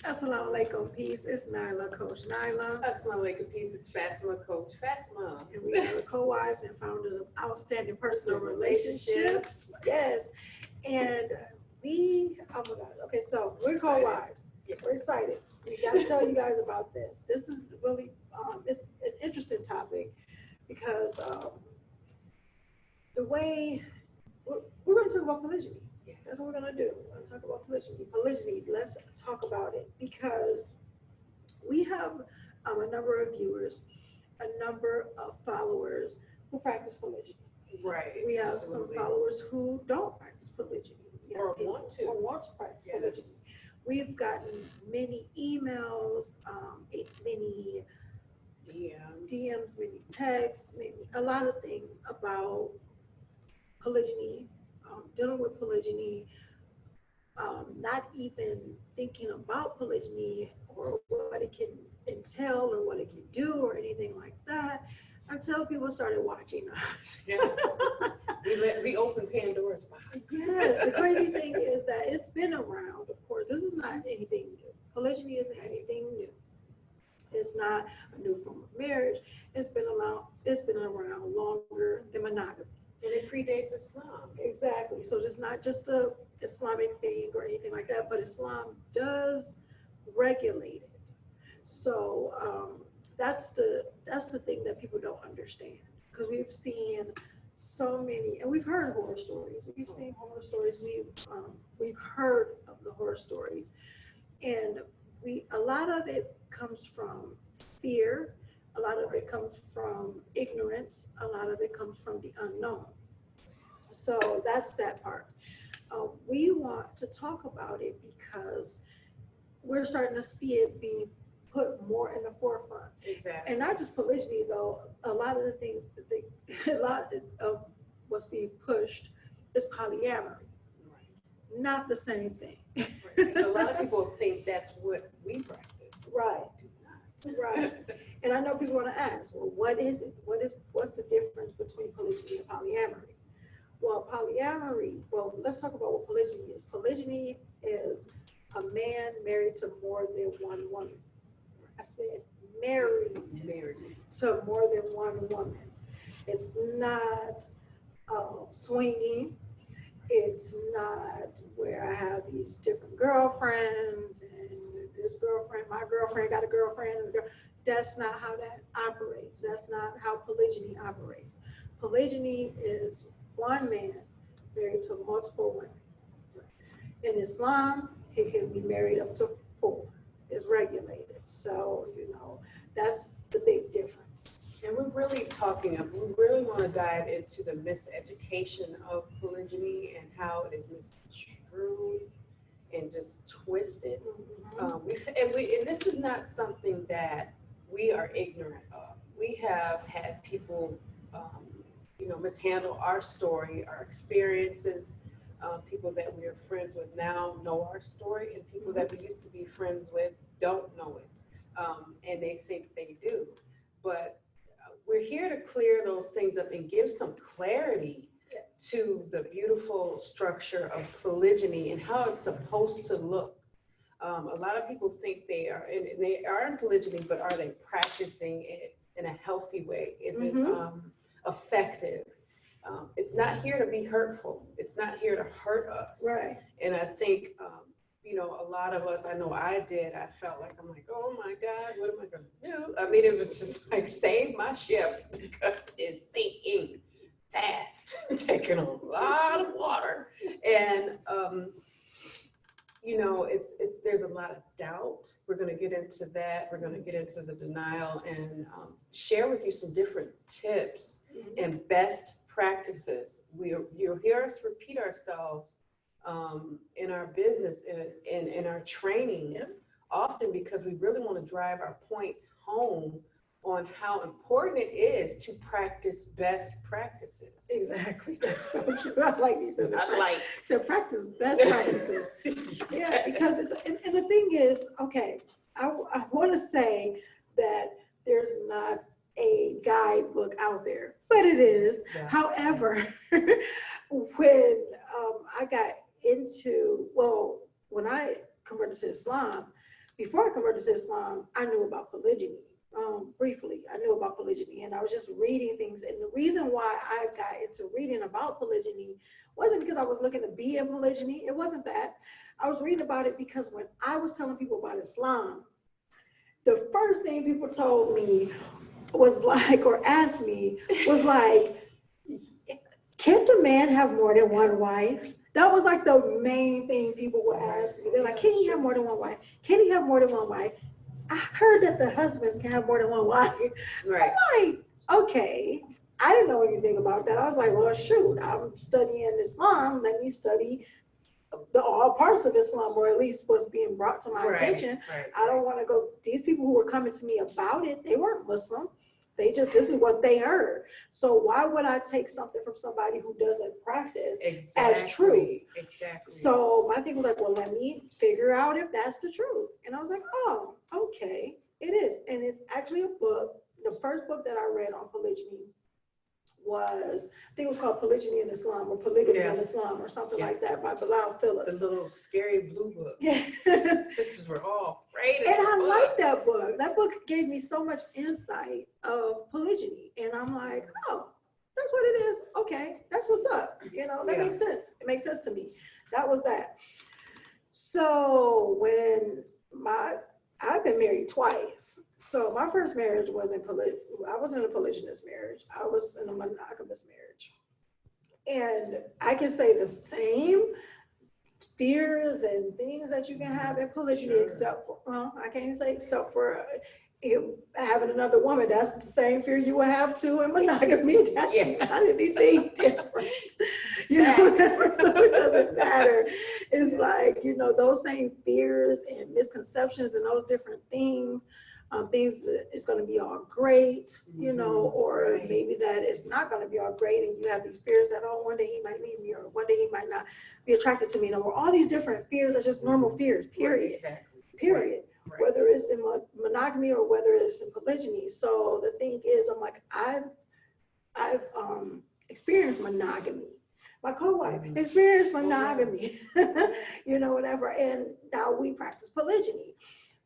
Assalamu alaikum, peace. It's Nyla, Coach Nyla. Assalamu alaikum, peace. It's Fatima, Coach Fatima. And we are the co-wives and founders of Outstanding Personal Relationships. Yes. And we, oh my God. Okay, so we're co-wives. Yes. We're excited. We got to tell you guys about this. This is really, it's an interesting topic because the way, we're going to talk about polygyny. That's what we're going to do. We're going to talk about polygyny. Polygyny, let's talk about it because we have a number of viewers, a number of followers who practice polygyny. Right. We have absolutely. some followers who don't practice polygyny. Or want to practice yes. polygyny. We've gotten many emails, many DMs, many texts, a lot of things about polygyny, dealing with polygyny, not even thinking about polygyny or what it can entail or what it can do or anything like that until people started watching us. Yeah. we opened Pandora's box. Yes, the crazy thing is that it's been around, of course. This is not anything new. Polygyny isn't anything new. It's not a new form of marriage. It's been around longer than monogamy. And it predates Islam. Exactly. So it's not just a Islamic thing or anything like that, but Islam does regulate it. So that's the thing that people don't understand, because we've seen so many, and we've heard horror stories. We've seen horror stories. We've heard of the horror stories, and a lot of it comes from fear. A lot of it comes from ignorance. A lot of it comes from the unknown. So that's that part. We want to talk about it because we're starting to see it be put more in the forefront. Exactly. And not just polygyny, though. A lot of the things, a lot of what's being pushed is polyamory. Right. Not the same thing. Right. A lot of people think that's what we practice. Right. Right. And I know people want to ask, well, what is it? What's the difference between polygyny and polyamory? Well, let's talk about what polygyny is. Polygyny is a man married to more than one woman. I said married to more than one woman. It's not swinging. It's not where I have these different girlfriends and my girlfriend got a girlfriend. That's not how that operates. That's not how polygyny operates. Polygyny is one man married to multiple women. In Islam, he can be married up to 4. It's regulated. So, that's the big difference. And we really want to dive into the miseducation of polygyny and how it is misconstrued and just twisted. And this is not something that we are ignorant of. We have had people, mishandle our story, our experiences. People that we are friends with now know our story, and people that we used to be friends with don't know it, and they think they do. But we're here to clear those things up and give some clarity to the beautiful structure of polygyny and how it's supposed to look. A lot of people think they are in polygyny, but are they practicing it in a healthy way? Is it effective? It's not here to be hurtful. It's not here to hurt us. Right. And I think, a lot of us, I know I did, I felt like, I'm like, oh my God, what am I going to do? I mean, it was just like, save my ship because it's sinking fast, taking a lot of water. And, there's a lot of doubt. We're going to get into that. We're going to get into the denial and share with you some different tips and best practices. You'll hear us repeat ourselves in our business and in our trainings, often because we really want to drive our points home on how important it is to practice best practices. Exactly. That's so true. I like you said. So practice best practices. Yeah, because and the thing is, okay, I want to say that there's not a guidebook out there, but it is. Yeah. However, when I got into, when I converted to Islam, before I converted to Islam, I knew about polygyny. Briefly, I knew about polygyny, and I was just reading things. And the reason why I got into reading about polygyny wasn't because I was looking to be in polygyny. It wasn't that. I was reading about it because when I was telling people about Islam, the first thing people told me was like, or asked me, was like, can't the man have more than one wife? That was like the main thing people would ask me. They're like, can he have more than one wife? Can he have more than one wife? I heard that the husbands can have more than one wife. Right. I'm like, okay. I didn't know anything about that. I was like, well, shoot, I'm studying Islam. Let me study all parts of Islam, or at least what's being brought to my attention. I don't want to go, these people who were coming to me about it, they weren't Muslim. They just, this is what they heard. So why would I take something from somebody who doesn't practice as true? Exactly. So my thing was like, well, let me figure out if that's the truth. And I was like, oh, okay, it is. And it's actually a book. The first book that I read on polygyny was, I think it was called Polygyny in Islam, or Polygamy in Islam, or something like that, by Bilal Phillips. The little scary blue book. Yeah. Sisters were all afraid of it. And I liked that book. That book gave me so much insight of polygyny. And I'm like, oh, that's what it is. Okay, that's what's up. You know, that makes sense. It makes sense to me. That was that. So when I've been married twice. So my first marriage wasn't I wasn't in a polygynous marriage. I was in a monogamous marriage. And I can say the same fears and things that you can have in polygyny, except for, well, I can't say except for having another woman. That's the same fear you will have too in monogamy. That's not anything different. You know, so it doesn't matter. It's like, you know, those same fears and misconceptions and those different things. Things that it's going to be all great, you know, or maybe that it's not going to be all great, and you have these fears that, oh, one day he might leave me, or one day he might not be attracted to me no more. All these different fears are just normal fears, period. Period. Whether it's in monogamy or whether it's in polygyny. So the thing is, I'm like, I've experienced monogamy. My co-wife experienced monogamy, you know, whatever, and now we practice polygyny.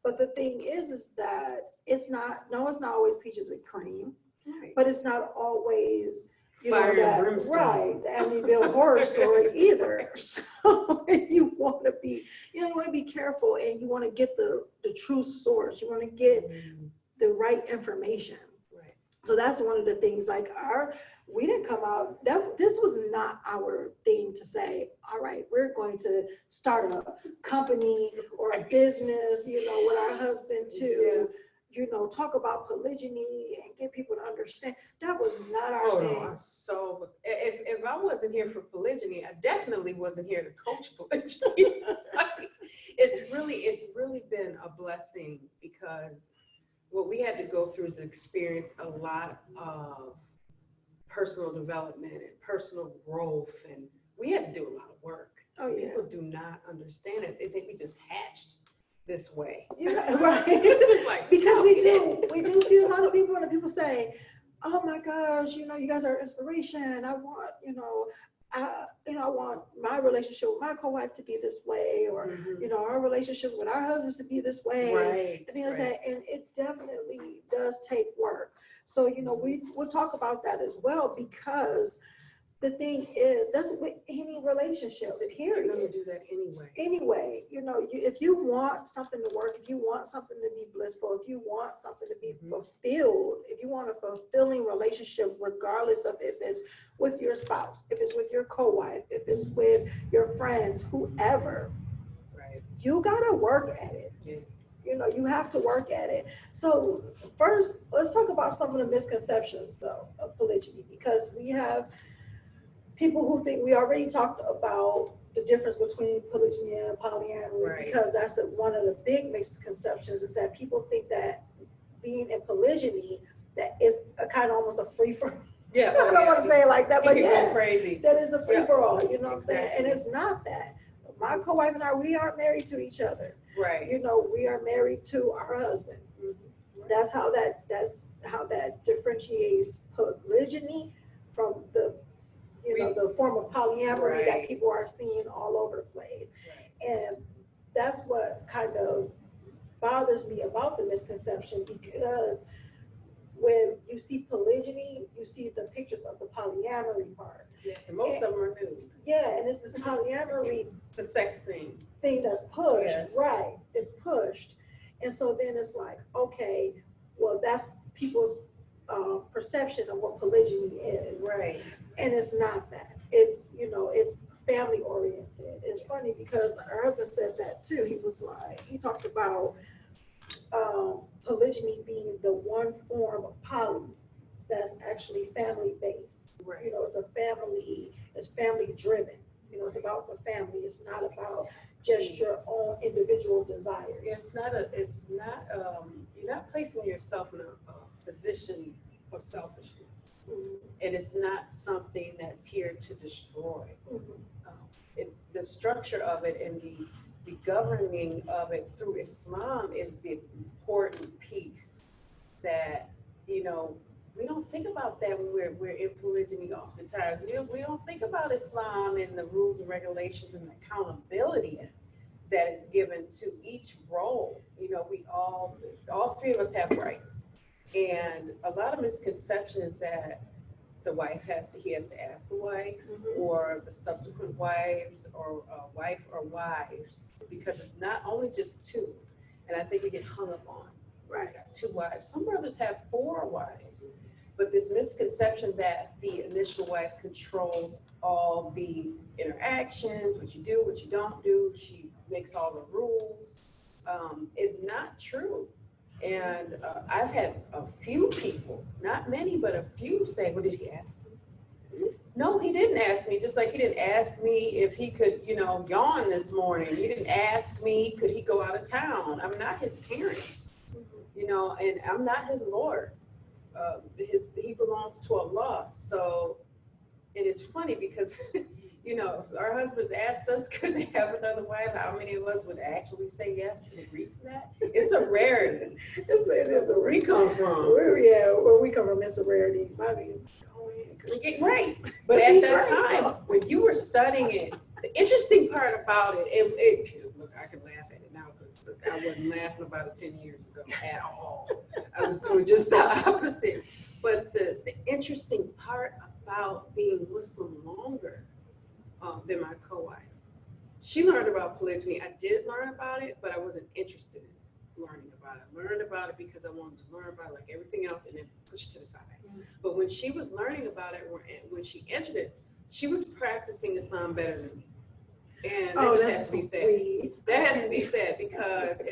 But the thing is that it's not always peaches and cream, but it's not always, you know, that, the Amityville horror story either. So you want to be, you know, you want to be careful, and you want to get the true source. You want to get the right information. So that's one of the things, like we didn't come out, this was not our thing to say, all right, we're going to start a company or a business, you know, with our husband to, you know, talk about polygyny and get people to understand. That was not our thing. No. So if I wasn't here for polygyny, I definitely wasn't here to coach polygyny. It's really been a blessing, because what we had to go through is experience a lot of personal development and personal growth, and we had to do a lot of work. People do not understand it. They think we just hatched this way. Yeah, right. Like, because we do see a lot of people, and people say, oh my gosh, you know, you guys are inspiration. I want, you know, I want my relationship with my co-wife to be this way, or you know, our relationships with our husbands to be this way, and it definitely does take work. So, you know, we'll talk about that as well, because the thing is, that's with any relationship, period. You're going to do that anyway. Anyway, you know, if you want something to work, if you want something to be blissful, if you want something to be fulfilled, if you want a fulfilling relationship, regardless of if it's with your spouse, if it's with your co-wife, if it's with your friends, whoever, you got to work at it. You know, you have to work at it. So first, let's talk about some of the misconceptions, though, of polygyny, because we have people who think, we already talked about the difference between polygyny and polyamory, because that's one of the big misconceptions, is that people think that being in polygyny, that is a kind of almost a free for all. I don't want to say it like that, but crazy. That is a free for all, you know what I'm saying? And it's not that. My co-wife and I, we aren't married to each other. You know, we are married to our husband. That's how that differentiates polygyny from the, you know, the form of polyamory that people are seeing all over the place. And that's what kind of bothers me about the misconception, because when you see polygyny, you see the pictures of the polyamory part. Yes, and most of them are nude. Yeah, and it's this polyamory The sex thing. That's pushed, Yes. right? It's pushed, and so then it's like, okay, well, that's people's perception of what polygyny is, Right. and it's not that. It's, it's family oriented. It's funny because our husband said that too. He was like, he talked about polygyny being the one form of poly that's actually family based. Right. It's family driven. It's about the family. It's not about just your own individual desires. You're not placing yourself in a position of selfishness. Mhm. And it's not something that's here to destroy. Mhm. The structure of it and the governing of it through Islam is the important piece that, we don't think about that when we're in polygyny oftentimes. We don't think about Islam and the rules and regulations and the accountability that is given to each role. We all three of us have rights. And a lot of misconception is that the wife he has to ask the wife, Mhm. or the subsequent wives, or wife or wives, because it's not only just two. And I think we get hung up on, Right. he's got 2 wives. Some brothers have 4 wives, but this misconception that the initial wife controls all the interactions, what you do, what you don't do, she makes all the rules, is not true. And I've had a few people, not many, but a few say, well, did he ask me? No, he didn't ask me, just like he didn't ask me if he could, yawn this morning. He didn't ask me, could he go out of town? I'm not his parent, and I'm not his Lord. He belongs to Allah. So it is funny because, if our husbands asked us, could they have another wife, how many of us would actually say yes and agree to that? It's a rarity. It is Where we come from. Where we come from, it's a rarity. Bobby is going Right. But at that time, when you were studying it, the interesting part about it, look, I can laugh at it now because I wasn't laughing about it 10 years ago at all. I was doing just the opposite. But the interesting part about being Muslim longer than my co-wife, she learned about polygyny. I did learn about it, but I wasn't interested in learning about it. I learned about it because I wanted to learn about it like everything else and then push it to the side. But when she was learning about it, when she entered it, she was practicing Islam better than me. And that just has to be said. That has to be said because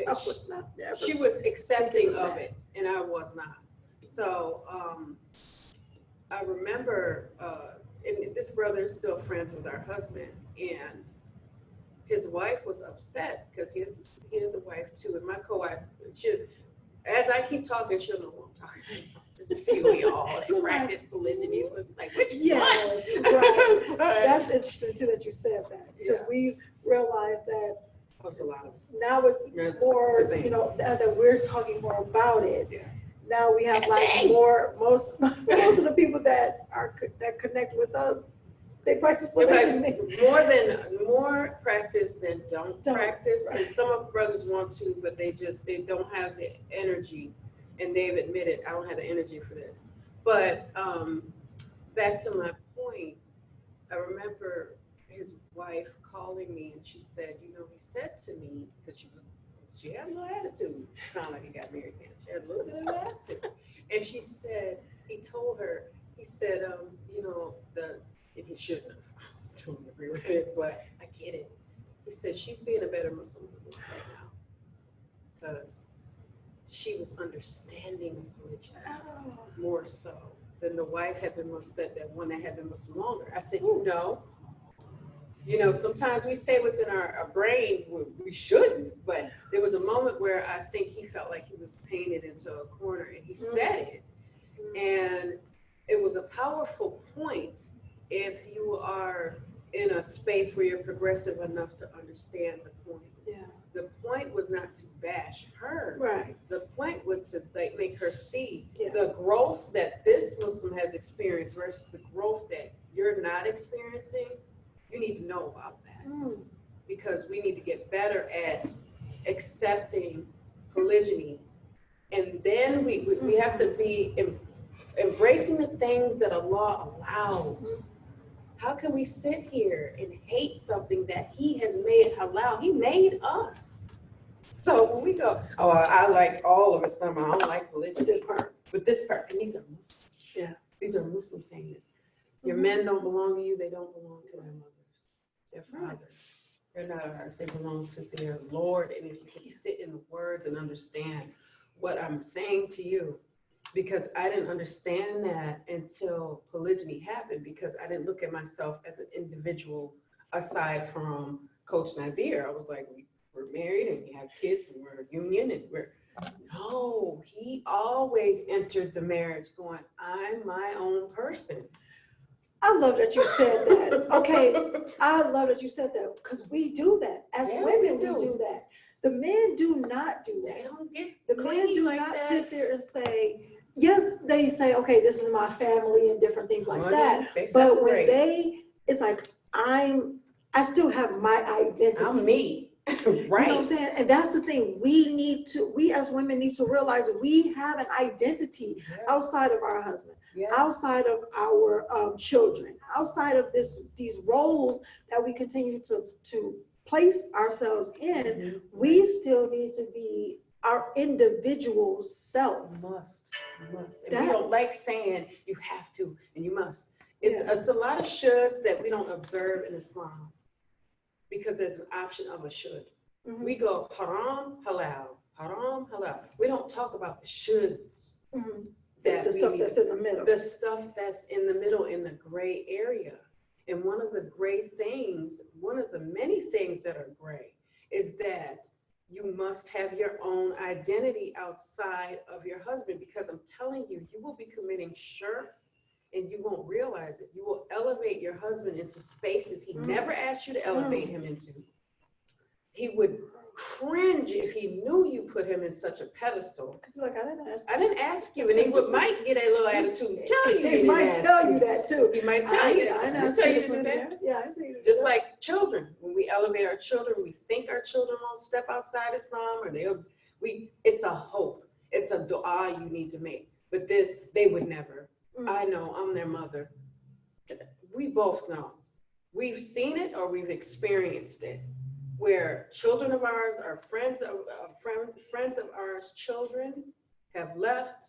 she was accepting of it and I was not. So I remember, and this brother is still friends with our husband, and his wife was upset because he has a wife too. And my co-wife, as I keep talking, she'll know what I'm talking about. There's a few of y'all that practice polygyny. So like, which one? Right. That's interesting too that you said that, because we realized that a lot of now it's more, now that we're talking more about it. Yeah. Now we have like most of the people that connect with us, they practice polygyny. More practice than don't practice. Right. And some of the brothers want to, but they don't have the energy, and they've admitted, I don't have the energy for this. But back to my point, I remember his wife calling me and she said, he said to me, because she had a little attitude. She found out he got married again. She had a little bit of attitude. And she said, he told her, he said, and he shouldn't have. I still don't agree with it, but I get it. He said, she's being a better Muslim woman right now because she was understanding of polygyny more so than the wife had been Muslim, that one that had been Muslim longer. I said, sometimes we say what's in our brain, we shouldn't, but there was a moment where I think he felt like he was painted into a corner and he said it. And it was a powerful point if you are in a space where you're progressive enough to understand the point. Yeah. The point was not to bash her. Right. The point was to make her see the growth that this Muslim has experienced versus the growth that you're not experiencing. You need to know about that because we need to get better at accepting polygyny. And then we have to be embracing the things that Allah allows. How can we sit here and hate something that He has made halal? He made us. So when we go, oh, I like all of Islam, I don't like polygyny. With this part, and these are Muslims. Yeah. These are Muslims saying this. Your men don't belong to you, they don't belong to their mothers, their fathers. They're not ours, they belong to their Lord. And if you could sit in the words and understand what I'm saying to you, because I didn't understand that until polygyny happened, because I didn't look at myself as an individual aside from Coach Nazir. I was like, we're married and we have kids and we're a union and no, he always entered the marriage going, I'm my own person. I love that you said that. Okay, I love that you said that, because we do that. As women, we do that. The men do not do that. They don't get the men do like not that. sit there and say, yes, they say, okay, this is my family and different things like that. But when it's like, I still have my identity. I'm me. Right. You know what I'm saying? And that's the thing. We as women need to realize that we have an identity outside of our husband, outside of our children, outside of these roles that we continue to place ourselves in. We still need to be our individual self. You must. And we don't like saying you have to and you must. It's a lot of shoulds that we don't observe in Islam, because there's an option of a should. We go haram, halal, haram, halal. We don't talk about the shoulds. The stuff that's in the middle. The stuff that's in the middle, in the gray area. And one of the many things that are gray is that you must have your own identity outside of your husband, because I'm telling you, you will be committing shirk and you won't realize it. You will elevate your husband into spaces he never asked you to elevate him into. He would cringe if he knew you put him in such a pedestal. Because like, I didn't ask you. And he might get a little attitude. He might tell you that too. He might tell you that. I tell you to do that. Yeah, I tell you to do Just that. like children, when we elevate our children, we think our children won't step outside Islam, or it's a hope. It's a dua you need to make. But this, they would never. I know, I'm their mother. We both know. We've seen it or we've experienced it, where children of ours, or friends of ours, children have left,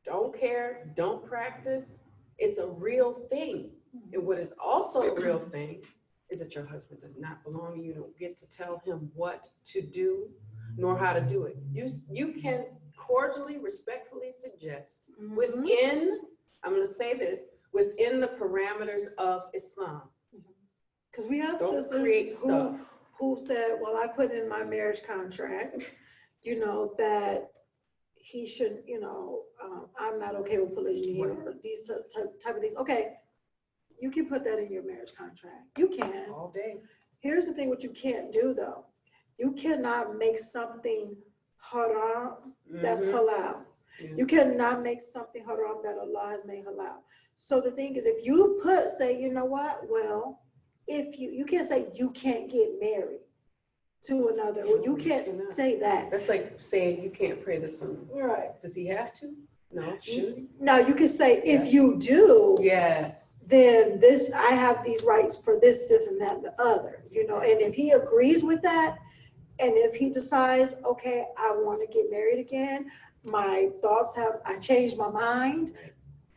don't care, don't practice. It's a real thing. And what is also a real thing is that your husband does not belong to you. You don't get to tell him what to do, nor how to do it. You can cordially, respectfully suggest within, I'm going to say this, within the parameters of Islam. Because we have sisters who said, well, I put in my marriage contract, that he shouldn't, I'm not okay with polygyny or these type of things. Okay, you can put that in your marriage contract. You can. All day. Here's the thing, what you can't do though. You cannot make something haram that's halal. Yeah. You cannot make something haram that Allah has made halal. So the thing is, if you say, you know what, well, if you can't say you can't get married to another, or you can't say that. That's like saying you can't pray the sunnah. Right. Does he have to? No. Should he? No, you can say if you do, then I have these rights for this, and that, and the other, and if he agrees with that, and if he decides, okay, I want to get married again, I changed my mind,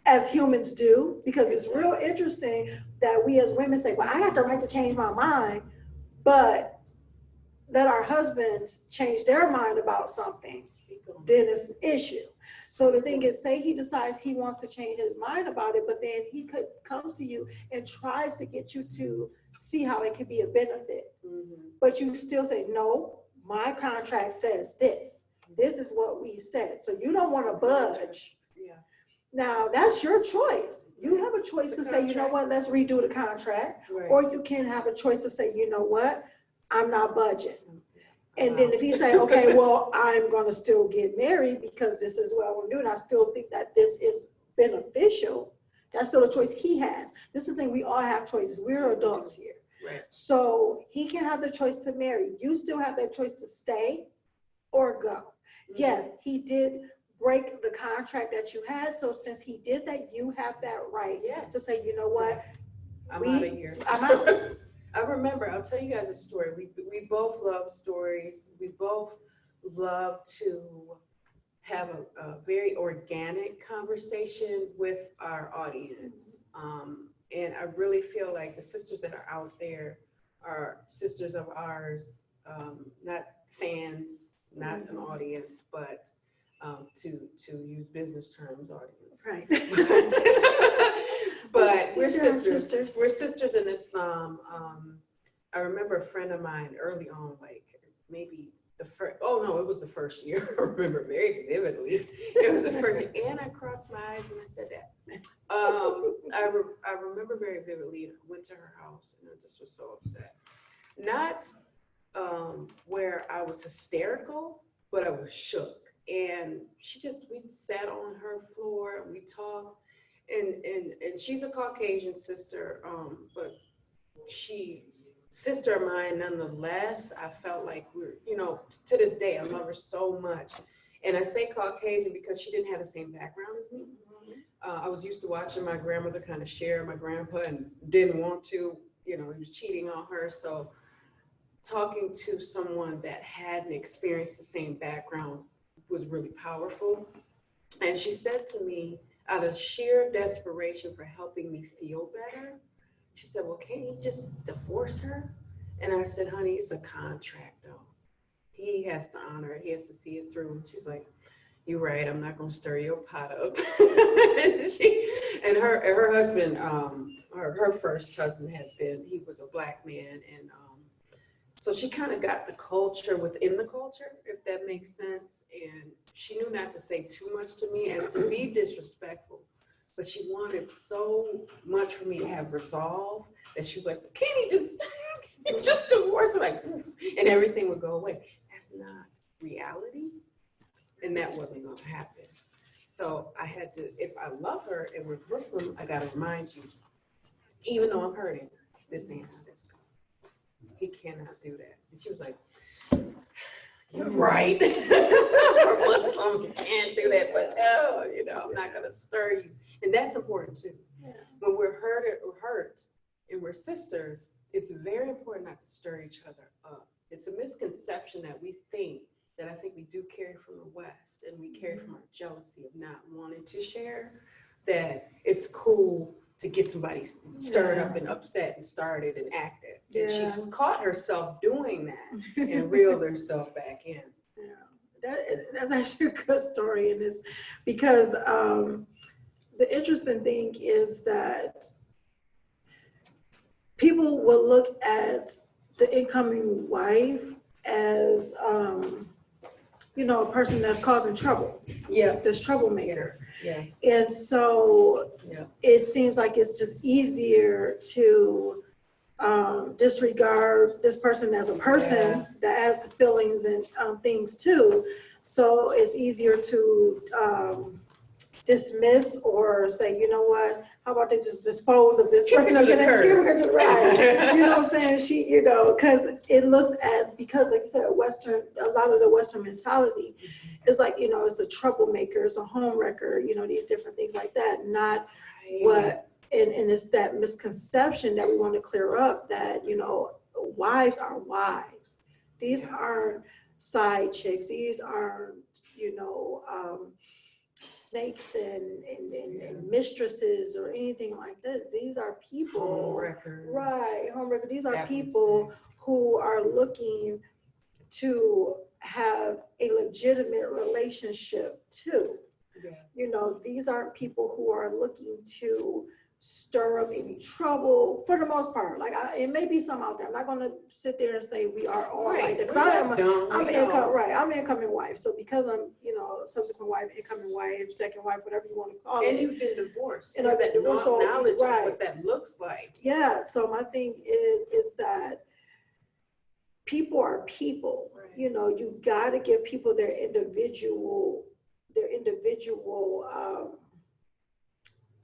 as humans do, because it's real interesting that we as women say, well, I have the right to change my mind, but that our husbands change their mind about something, then it's an issue. So the thing is, say he decides he wants to change his mind about it, but then he comes to you and tries to get you to see how it could be a benefit. But you still say, no, my contract says this. This is what we said. So you don't want to budge. Now, that's your choice. You have a choice to say, you know what, let's redo the contract. Or you can have a choice to say, you know what, I'm not budging. And then if he say, okay, well, I'm going to still get married because this is what I want to do, and I still think that this is beneficial, that's still a choice he has. This is the thing, we all have choices. We're adults here. So he can have the choice to marry. You still have that choice to stay or go. Yes, he did break the contract that you had. So since he did that, you have that right to say, you know what? I'm out of here. I'm out. I remember, I'll tell you guys a story. We both love stories. We both love to have a very organic conversation with our audience. And I really feel like the sisters that are out there are sisters of ours, not fans, not an audience, but to use business terms, audience. Right. But we're sisters. We're sisters in Islam. I remember a friend of mine early on, like maybe the first, it was the first year. I remember very vividly. It was the first year. And I crossed my eyes when I said that. I remember very vividly, I went to her house and I just was so upset. Not where I was hysterical, but I was shook. And we sat on her floor and we talked. And she's a Caucasian sister, but sister of mine nonetheless. I felt like we're, to this day, I love her so much. And I say Caucasian because she didn't have the same background as me. I was used to watching my grandmother kind of share my grandpa and didn't want to, he was cheating on her. So talking to someone that hadn't experienced the same background was really powerful. And she said to me, out of sheer desperation for helping me feel better, she said, well, can't you just divorce her? And I said, honey, it's a contract though. He has to honor it. He has to see it through. And she's like, you're right. I'm not going to stir your pot up. and her husband, her first husband he was a black man. And so she kind of got the culture within the culture, if that makes sense. And she knew not to say too much to me as to be disrespectful. But she wanted so much for me to have resolve that she was like, can't he just divorce her? Like, poof, and everything would go away. That's not reality. And that wasn't going to happen. So I had to, if I love her and we're Muslim, I got to remind you, even though I'm hurting, this ain't how this goes. He cannot do that. And she was like, you're right. We're Muslim, you can't do that. But no, I'm not going to stir you. And that's important too. Yeah. When we're hurt and we're sisters, it's very important not to stir each other up. It's a misconception that we think that I think we do carry from the West, and we carry from our jealousy of not wanting to share, that it's cool to get somebody stirred up and upset and started and acted. Yeah. And she's caught herself doing that and reeled herself back in. Yeah, that's actually a good story in this, because the interesting thing is that people will look at the incoming wife as, a person that's causing trouble. Yeah. This troublemaker. Yeah. And so it seems like it's just easier to disregard this person as a person that has feelings and things too. So it's easier to dismiss or say, you know what, how about they just dispose of this person? Give her to the right. You know what I'm saying? Because it looks because like you said, a lot of the Western mentality is like, it's a troublemaker, it's a home wrecker, these different things like that. Not what, and it's that misconception that we want to clear up, that, wives are wives. These aren't side chicks. These aren't, snakes and mistresses or anything like this. These are people. Home wreckers. Right, home wreckers. These are people who are looking to have a legitimate relationship too. Yeah. These aren't people who are looking to stir up any trouble for the most part. Like it may be some out there. I'm not going to sit there and say we are all like that. I'm an incoming wife. So because I'm, subsequent wife, incoming wife, second wife, whatever you want to call it. And you've been divorced. And that knowledge of what that looks like. Yeah. So my thing is that people are people. Right. You got to give people their individual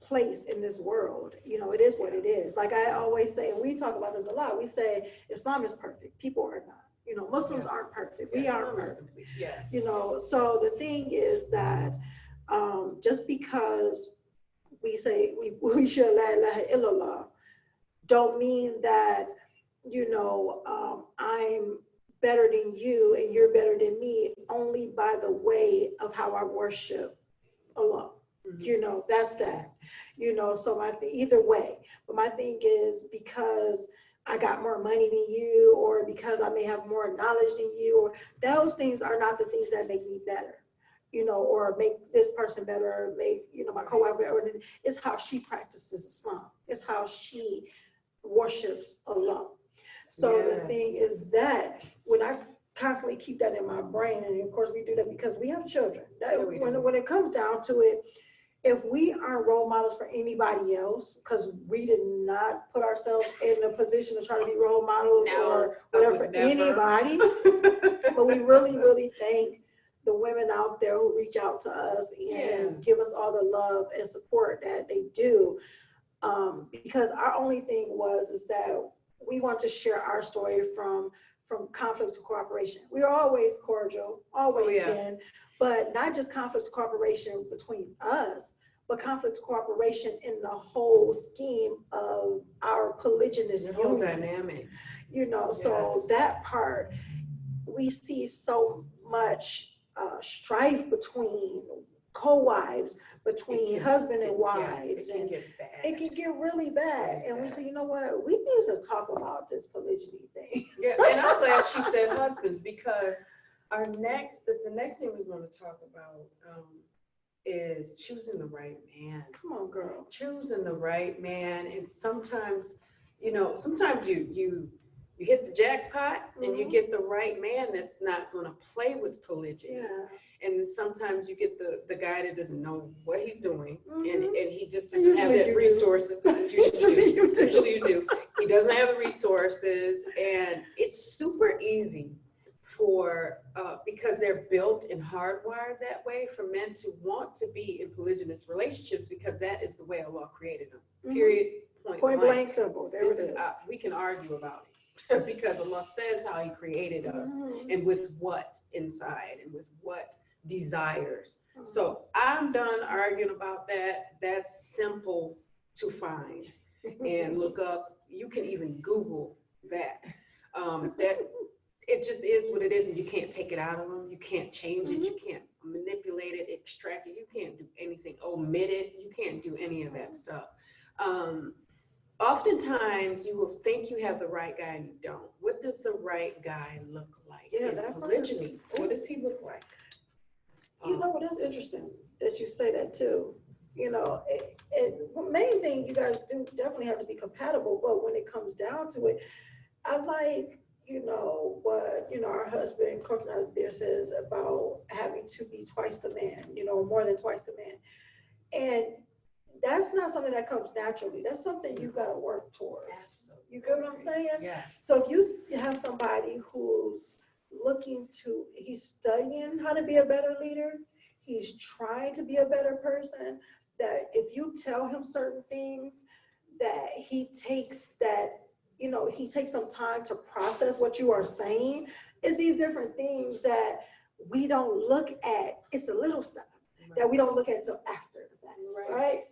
place in this world. It is what it is. Like I always say, and we talk about this a lot, we say Islam is perfect. People are not. You know, Muslims aren't perfect. We Yes, aren't perfect. Yes. You know, so the thing is that just because we say we should la ilaha illallah, don't mean that, you know, I'm better than you and you're better than me only by the way of how I worship Allah. You know, that's that. You know, so either way. But my thing is, because I got more money than you, or because I may have more knowledge than you, or those things are not the things that make me better, you know, or make this person better, or make, you know, my co-wife better. It's how she practices Islam. It's how she worships Allah. So the thing is that when I constantly keep that in my brain, and of course we do that because we have children. When it comes down to it, if we aren't role models for anybody else, because we did not put ourselves in a position to try to be role models or whatever for anybody, but we really, really thank the women out there who reach out to us and give us all the love and support that they do. Because our only thing is that we want to share our story from conflict to cooperation. We are always cordial, always been, but not just conflict to cooperation between us, but conflict to cooperation in the whole scheme of our polygynous whole dynamic. You know, so that part, we see so much strife between co-wives, between husband and wives, and it can get really bad. And we say, you know what, we need to talk about this polygyny thing. Yeah, and I'm glad she said husbands, because the next thing we want to talk about is choosing the right man. Come on, girl. Choosing the right man. And sometimes, you know, sometimes you hit the jackpot and you get the right man that's not going to play with polygyny. Yeah. And sometimes you get the guy that doesn't know what he's doing, and he just doesn't have the resources. Usually you do. He doesn't have the resources, and it's super easy for, because they're built and hardwired that way, for men to want to be in polygynous relationships, because that is the way Allah created them. Period. Point blank simple. There it is. We can argue about it because Allah says how He created us, and with what inside, and with what desires. So I'm done arguing about that. That's simple to find and look up. You can even Google that. That it just is what it is, and you can't take it out of them. You can't change it. You can't manipulate it, extract it. You can't do anything, omit it. You can't do any of that stuff. Oftentimes you will think you have the right guy and you don't. What does the right guy look like in polygyny? What does he look like? You know what, that's interesting that you say that too. You know, the main thing, you guys do definitely have to be compatible, but when it comes down to it, I like, you know, what, you know, our husband, Coach Nyla there says about having to be twice the man, you know, more than twice the man. And that's not something that comes naturally. That's something you got to work towards. Absolutely. You get what I'm saying? Yes. So if you have somebody who's he's studying how to be a better leader, he's trying to be a better person, that if you tell him certain things, that he takes some time to process what you are saying. It's these different things that we don't look at. It's the little stuff that we don't look at till after the fact, right?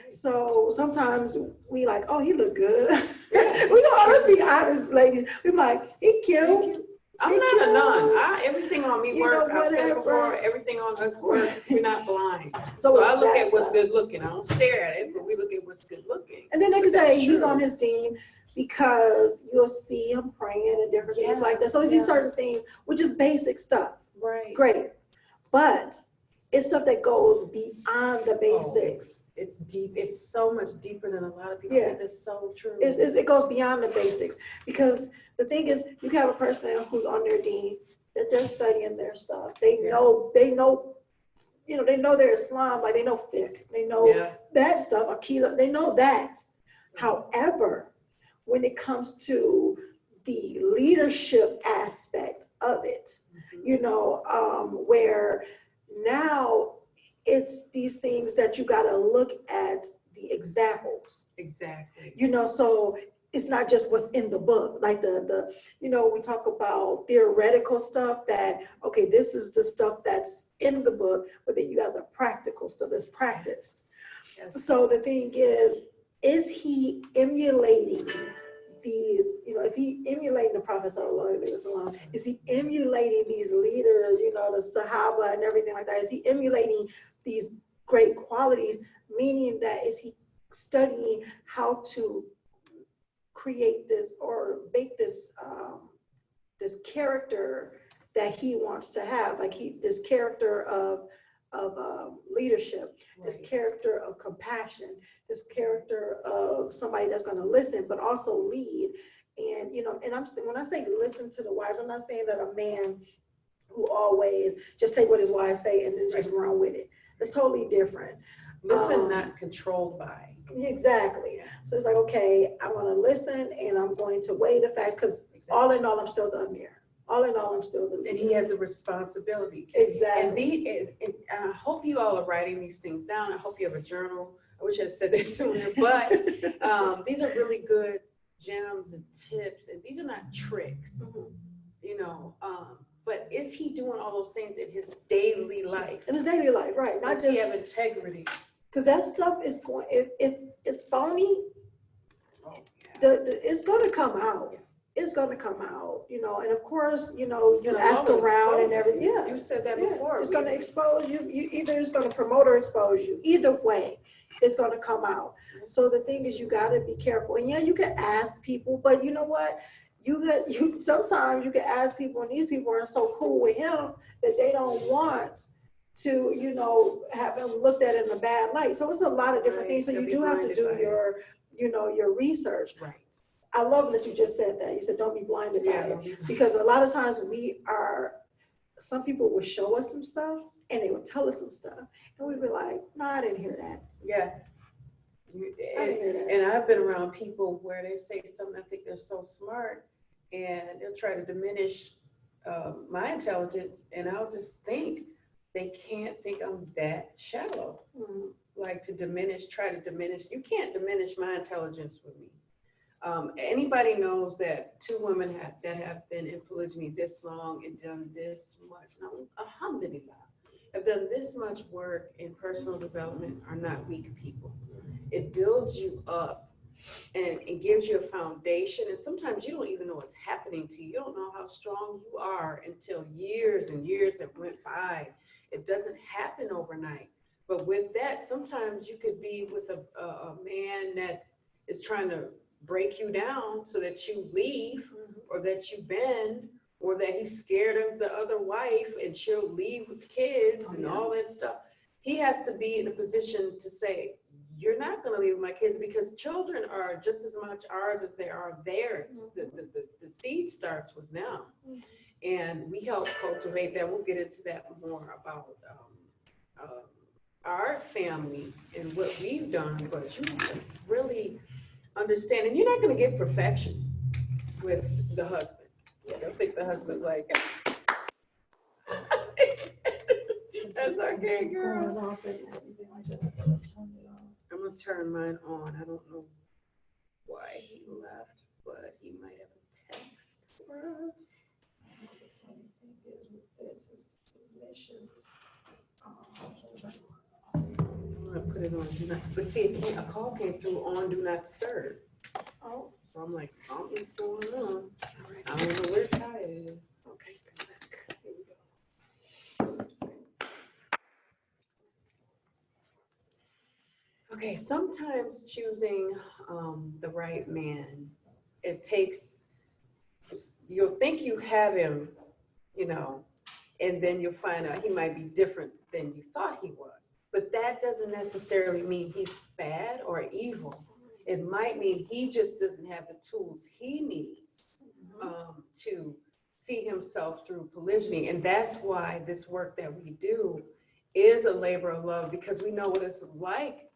So sometimes we like, oh, he look good. Let's be honest, ladies. We like, he cute. I'm not a nun. Everything on me works. I've said before, everything on us works. We're not blind. So I look at what's good looking. I don't stare at it, but we look at what's good looking. And then they can say he's on his team because you'll see him praying and different things like that. So it's these certain things, which is basic stuff. Right. Great. But it's stuff that goes beyond the basics. It's deep. It's so much deeper than a lot of people think. That's so true. It goes beyond the basics, because the thing is, you have a person who's on their deen, that they're studying their stuff. They know, you know, they know their Islam, like they know fiqh, they know that stuff, Aqidah, they know that. However, when it comes to the leadership aspect of it, you know, where now it's these things that you got to look at the examples. Exactly. You know, so it's not just what's in the book. Like you know, we talk about theoretical stuff that, okay, this is the stuff that's in the book, but then you got the practical stuff that's practiced. Yes. So the thing is he emulating these, you know, is he emulating the Prophet sallallahu alaihi wasallam? Is he emulating these leaders, you know, the Sahaba and everything like that? Is he emulating these great qualities? Meaning that, is he studying how to create this or make this this character that he wants to have, like this character of leadership, right, this character of compassion, this character of somebody that's going to listen but also lead. And you know, and when I say listen to the wives, I'm not saying that a man who always just take what his wife say and then just run with it. It's totally different. Listen, not controlled by. Exactly. So it's like, okay, I'm going to listen and I'm going to weigh the facts, because all in all, I'm still the Amir. All in all, I'm still the leader. And he has a responsibility. Exactly. And I hope you all are writing these things down. I hope you have a journal. I wish I had said that sooner, but these are really good gems and tips, and these are not tricks, you know. But is he doing all those things in his daily life? In his daily life, right? Not just, he have integrity? Because that stuff is going, if it's phony, it's going to come out. Yeah. It's going to come out, you know. And of course, you know, you ask around and everything. Yeah, you said that before. It's going to expose you. Either it's going to promote or expose you. Either way, it's going to come out. So the thing is, you got to be careful. And yeah, you can ask people, but you know what? Sometimes you can ask people, and these people are so cool with him that they don't want to, you know, have him looked at in a bad light. So it's a lot of different things. So you do have to do your, you know, your research. Right. I love that you just said that. You said, don't be blinded by it. Because a lot of times some people will show us some stuff and they will tell us some stuff. And we'd be like, no, I didn't hear that. Yeah. I didn't hear that. And I've been around people where they say something, I think they're so smart, and they'll try to diminish my intelligence. And I'll just think, they can't think I'm that shallow. Like try to diminish. You can't diminish my intelligence with me. Anybody knows that two women that have been in polygyny this long and done this much, alhamdulillah, have done this much work in personal development are not weak people. It builds you up and it gives you a foundation. And sometimes you don't even know what's happening to you. You don't know how strong you are until years and years have went by. It doesn't happen overnight. But with that, sometimes you could be with a man that is trying to break you down so that you leave, or that you bend, or that he's scared of the other wife and she'll leave with the kids and all that stuff. He has to be in a position to say, you're not going to leave with my kids, because children are just as much ours as they are theirs. The seed starts with them. And we help cultivate that. We'll get into that more about our family and what we've done, but you have to really understand, and you're not going to get perfection with the husband. I don't think the husband's like, that's okay, girl. I'm going to turn mine on. I don't know why he left, but he might have a text for us. I'm gonna put it on do not, but see, a call came through on do not disturb. Oh, so I'm like, something's going on. I don't know where Ty is. Okay, come back. Here we go. Okay, sometimes choosing the right man, it takes, you'll think you have him, you know, and then you'll find out he might be different than you thought he was. But that doesn't necessarily mean he's bad or evil. It might mean he just doesn't have the tools he needs to see himself through polygyny. And that's why this work that we do is a labor of love, because we know what it's like,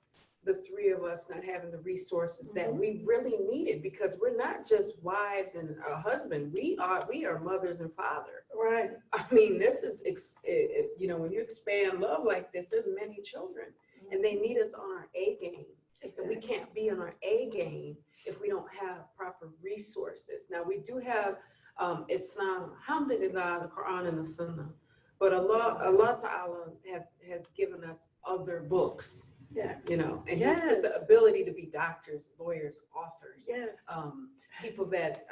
the three of us not having the resources that we really needed, because we're not just wives and a husband. We are mothers and fathers. Right. I mean, this is, you know, when you expand love like this, there's many children, and they need us on our A game And we can't be on our A game if we don't have proper resources. Now we do have Islam, alhamdulillah, the Quran and the Sunnah, but Allah Ta'ala has given us other books. Yeah. You know, and He's put the ability to be doctors, lawyers, authors, yes. People that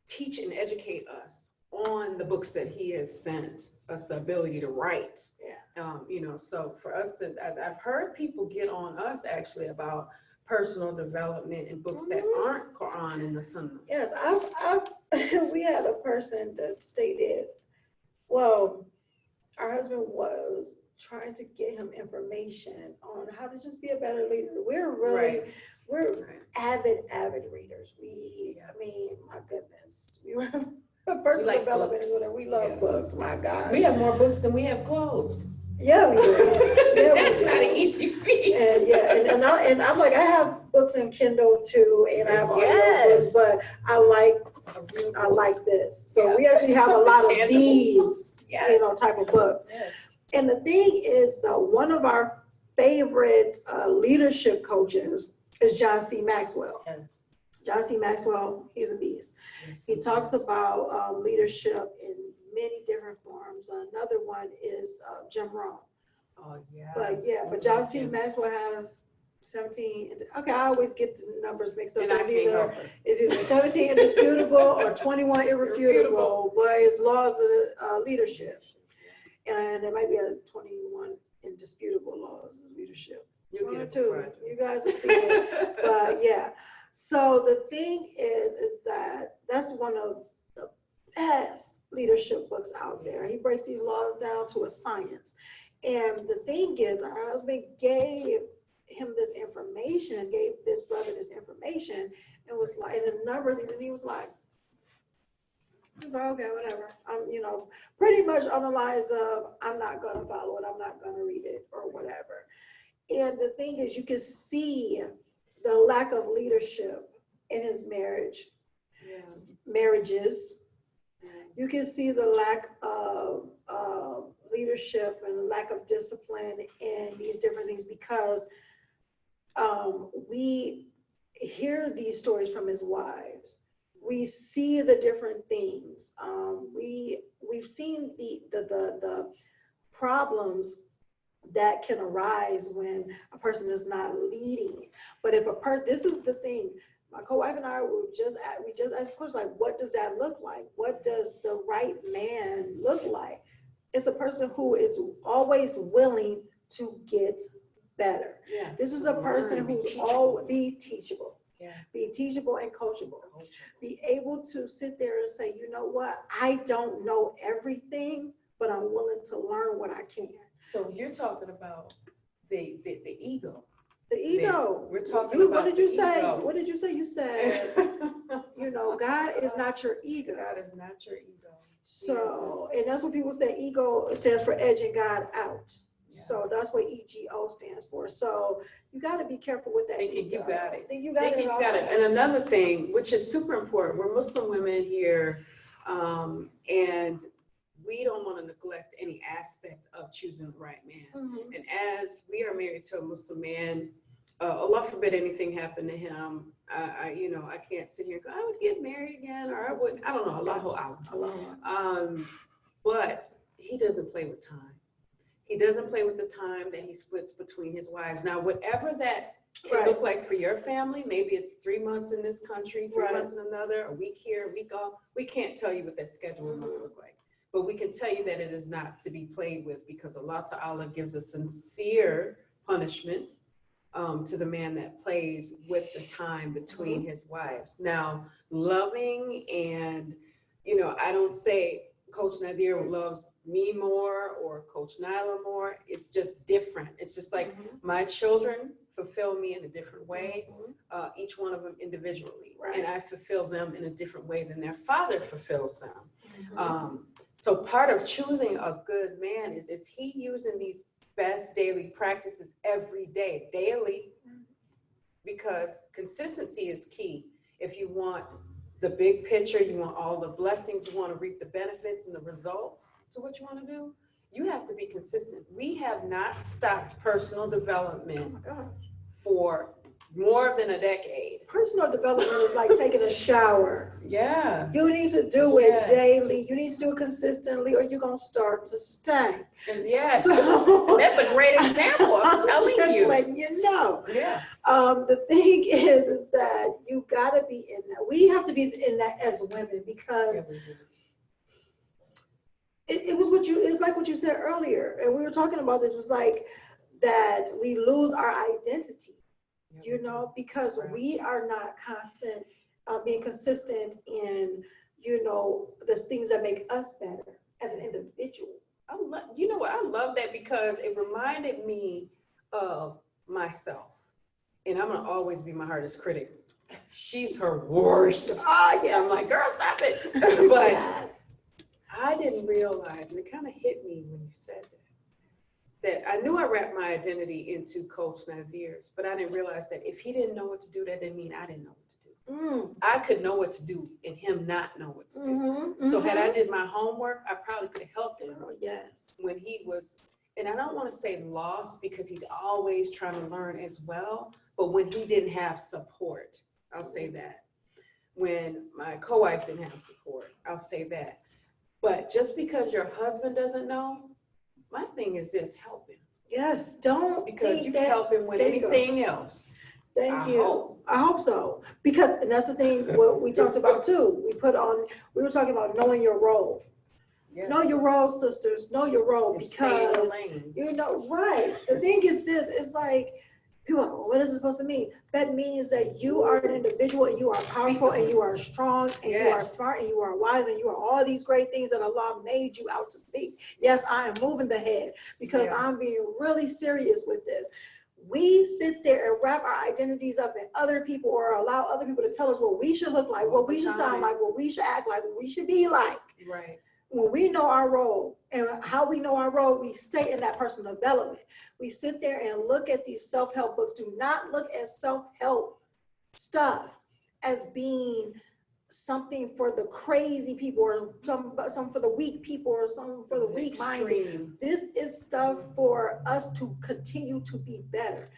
teach and educate us on the books that He has sent us the ability to write. Yeah. You know, so for us to, I've heard people get on us actually about personal development and books that aren't Quran and the Sunnah. Yes, we had a person that stated, well, our husband was trying to get him information on how to just be a better leader. We're really, we're avid readers. I mean, my goodness, we were personal development is whatever. We love books. My God, we have more books than we have clothes. Yeah, we do. Yeah, that's not an easy feat. And I'm like, I have books in Kindle too, and I have audio books, but I like this. So we actually have a lot of these, you know, type of books. Yes. And the thing is, though, one of our favorite leadership coaches is John C. Maxwell. Yes. John C. Maxwell, he's a beast. Yes, he talks about leadership in many different forms. Another one is Jim Rohn. Oh, yeah. But John C. Maxwell has 17. Okay, I always get the numbers mixed up. So it's either 17 indisputable or 21 irrefutable, but it's laws of leadership. And there might be a 21 indisputable laws of leadership. One or two. You guys will see it. But yeah. So the thing is that that's one of the best leadership books out there. He breaks these laws down to a science. And the thing is, our husband gave him this information, gave this brother this information, and was like, and a number of these, and he was like, okay, whatever. You know, pretty much on the lines of, I'm not going to follow it, I'm not going to read it, or whatever. And the thing is, you can see the lack of leadership in his marriages. You can see the lack of leadership and lack of discipline in these different things, because we hear these stories from his wives. We see the different things. We've seen the problems that can arise when a person is not leading. But if this is the thing, my co-wife and I we just asked the question, like, what does that look like? What does the right man look like? It's a person who is always willing to get better. Yeah. This is a person who's always be teachable. Yeah. Be teachable and coachable. Be able to sit there and say, you know what, I don't know everything, but I'm willing to learn what I can. So you're talking about the ego. The ego. We're talking about what did you say? Ego. What did you say? You said, you know, God is not your ego. God is not your ego. So, and that's what people say, ego stands for edging God out. Yeah. So that's what EGO stands for. So you got to be careful with that. Thinking ego. You got it. You got it. And another thing, which is super important, we're Muslim women here, and we don't want to neglect any aspect of choosing the right man. Mm-hmm. And as we are married to a Muslim man, Allah forbid anything happen to him. I can't sit here and go, I would get married again, or I wouldn't. I don't know. Allahu. But he doesn't play with time. He doesn't play with the time that he splits between his wives. Now, whatever that can look like for your family, maybe it's 3 months in this country, 3 months in another, a week here, a week off. We can't tell you what that schedule must look like. But we can tell you that it is not to be played with, because Allah Ta'ala gives a sincere punishment to the man that plays with the time between his wives. Now, loving and, I don't say Coach Nazir loves me more or Coach Nyla more. It's just different. It's just like my children fulfill me in a different way, each one of them individually. Right. And I fulfill them in a different way than their father fulfills them. So part of choosing a good man is he using these best daily practices every day, daily, because consistency is key. If you want the big picture, you want all the blessings, you want to reap the benefits and the results to what you want to do, you have to be consistent. We have not stopped personal Oh development my God. for more than a decade. Personal development is like taking a shower. Yeah. You need to do it Yes. daily. You need to do it consistently, or you're gonna start to stank. And yes. So, And that's a great example. I'm telling just you. letting you know. Yeah. The thing is that you gotta be in that. We have to be in that as women, because it was it's like what you said earlier, and we were talking about this, was like that we lose our identity, you know, because we are not being consistent in, you know, the things that make us better as an individual. You know what? I love that, because it reminded me of myself. And I'm gonna always be my hardest critic. She's her worst. Yeah. I'm like, girl, stop it. But yes. I didn't realize, and it kind of hit me when you said that I knew I wrapped my identity into Coach Nazir's, but I didn't realize that if he didn't know what to do, that didn't mean I didn't know what to do. I could know what to do and him not know what to do. So had I did my homework, I probably could have helped him. Yes. When he was, and I don't want to say lost, because he's always trying to learn as well, but when he didn't have support, I'll say that. When my co-wife didn't have support, I'll say that. But just because your husband doesn't know, my thing is this: help him. Yes, don't, because you can help him with anything else. Thank you. I hope so. Because, and that's the thing, what we talked about too. We were talking about knowing your role. Yes. Know your role, sisters. Know your role, because, you know, right. The thing is this, it's like, people are like, well, what is it supposed to mean? That means that you are an individual, and you are powerful, and you are strong, and you are smart, and you are wise, and you are all these great things that Allah made you out to be. Yes, I am moving the head, because I'm being really serious with this. We sit there and wrap our identities up in other people, or allow other people to tell us what we should look like, what we should sound like, what we should act like, what we should be like. Right. When we know our role, and how we know our role, we stay in that personal development. We sit there and look at these self-help books. Do not look at self-help stuff as being something for the crazy people, or some for the weak people, or some for the weak-minded. This is stuff for us to continue to be better,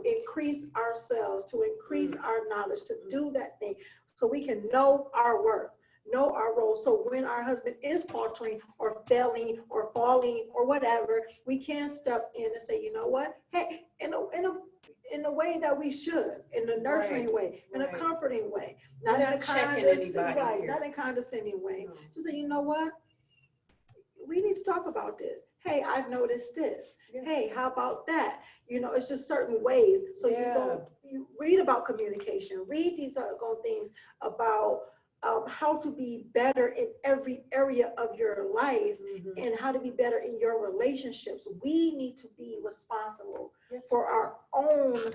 increase ourselves, to increase our knowledge, to do that thing, so we can know our worth. Know our role, so when our husband is faltering or failing or falling or whatever, we can step in and say, you know what, hey, in a way that we should, in a nurturing way, in a comforting way, not in a condescending way. Just say, you know what, we need to talk about this. Hey, I've noticed this. Hey, how about that? You know, it's just certain ways. So you read about communication, read these things about how to be better in every area of your life, and how to be better in your relationships. We need to be responsible for our own,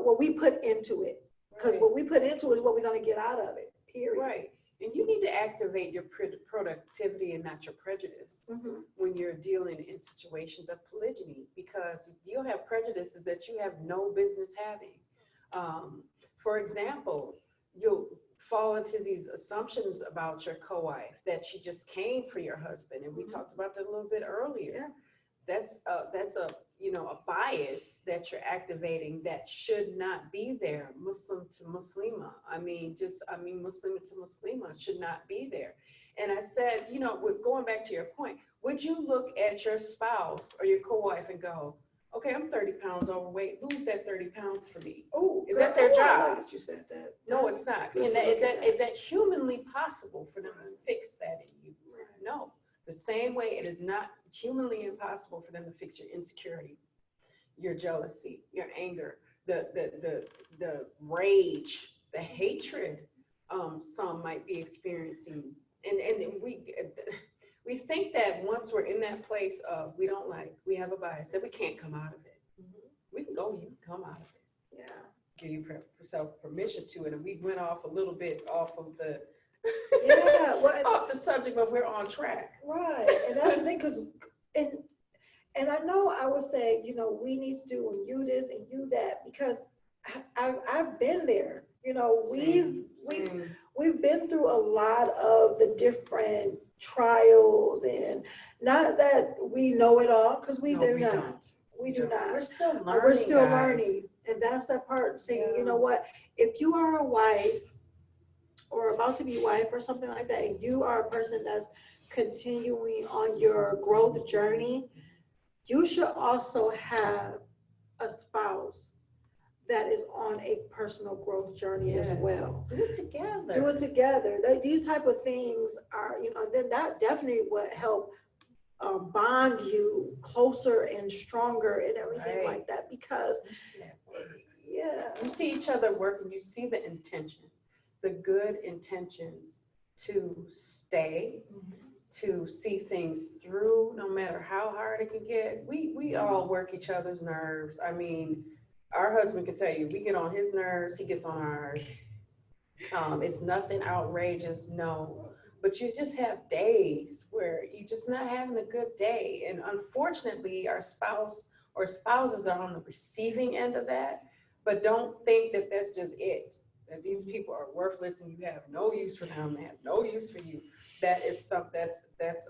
what we put into it. Because what we put into it is what we're going to get out of it, period. Right. And you need to activate your productivity and not your prejudice when you're dealing in situations of polygyny, because you'll have prejudices that you have no business having. For example, you'll fall into these assumptions about your co-wife, that she just came for your husband, and we talked about that a little bit earlier. That's a bias that you're activating that should not be there. Muslim to Muslimah, Muslimah to Muslimah should not be there. And I said, going back to your point, would you look at your spouse or your co-wife and go, okay, I'm 30 pounds overweight, lose that 30 pounds for me? Oh, is that their job? I like that you said that. No, it's not. And is that humanly possible for them to fix that in you? No. The same way it is not humanly impossible for them to fix your insecurity, your jealousy, your anger, the rage, the hatred some might be experiencing. And we think that once we're in that place of we have a bias, that we can't come out of it. We can go, you can come out of it. Yeah. Give yourself permission to it. And we went off a little bit off of the off the subject, but we're on track. Right. And that's the thing, because and I know I would say, we need to do and you this and you that, because I've been there. We've we've been through a lot of the different trials, and not that we know it all, because we do not. We do not. We're still learning. We're still guys. learning. And that's that part, saying, you know what, if you are a wife or about to be wife or something like that, and you are a person that's continuing on your growth journey, you should also have a spouse that is on a personal growth journey as well. Do it together. Do it together. These type of things are, then that definitely would help bond you closer and stronger and everything like that, because you see each other working, you see the intention, the good intentions to stay, to see things through, no matter how hard it can get. We all work each other's nerves. I mean, our husband can tell you, we get on his nerves, he gets on ours. It's nothing outrageous, no. But you just have days where you're just not having a good day. And unfortunately, our spouse or spouses are on the receiving end of that. But don't think that that's just it, that these people are worthless and you have no use for them, they have no use for you. That is something that's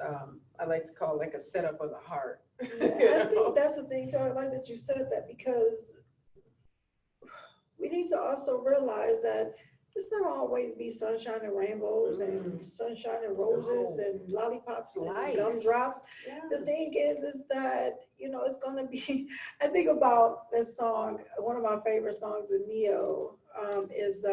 I like to call like a setup of the heart. I think that's the thing, too. I like that you said that, because we need to also realize that it's not always be sunshine and rainbows and sunshine and roses and lollipops and gumdrops. The thing is that, it's going to be, I think about this song, one of my favorite songs of Neo is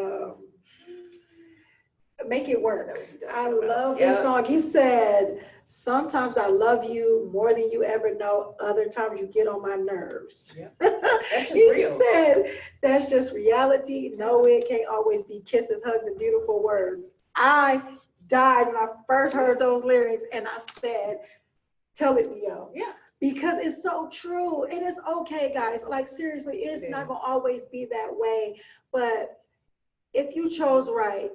Make It Work. I love this song. He said, sometimes I love you more than you ever know. Other times you get on my nerves. That's just he real. said, that's just reality. No, it can't always be kisses, hugs, and beautiful words. I died when I first heard those lyrics, and I said, tell it, Neo. Yeah. Because it's so true. And it's okay, guys. Like, seriously, it's not going to always be that way. But if you chose right,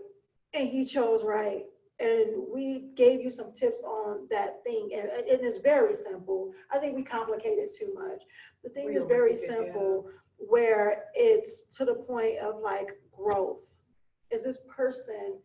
and he chose right, and we gave you some tips on that thing, and it is very simple. I think we complicate it too much. The thing is very simple, where it's to the point of like growth. Is this person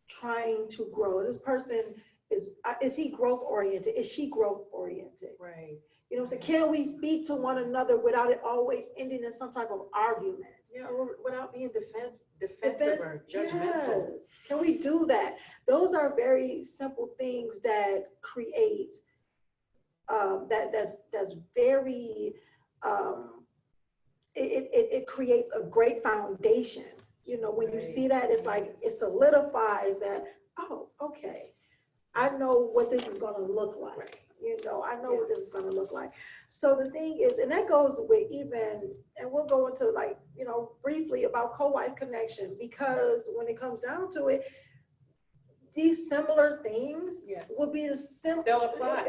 trying to grow? This person is he growth oriented? Is she growth oriented? Right. You know what I'm saying? Can we speak to one another without it always ending in some type of argument? Yeah, or without being defensive or judgmental. Yes. Can we do that? Those are very simple things that create that's very it creates a great foundation. When you see that, it's like it solidifies that, oh, okay, I know what this is going to look like. I know what this is going to look like. So the thing is, and that goes with even, and we'll go into like, briefly about co-wife connection, because when it comes down to it, these similar things will be the simple. They'll apply.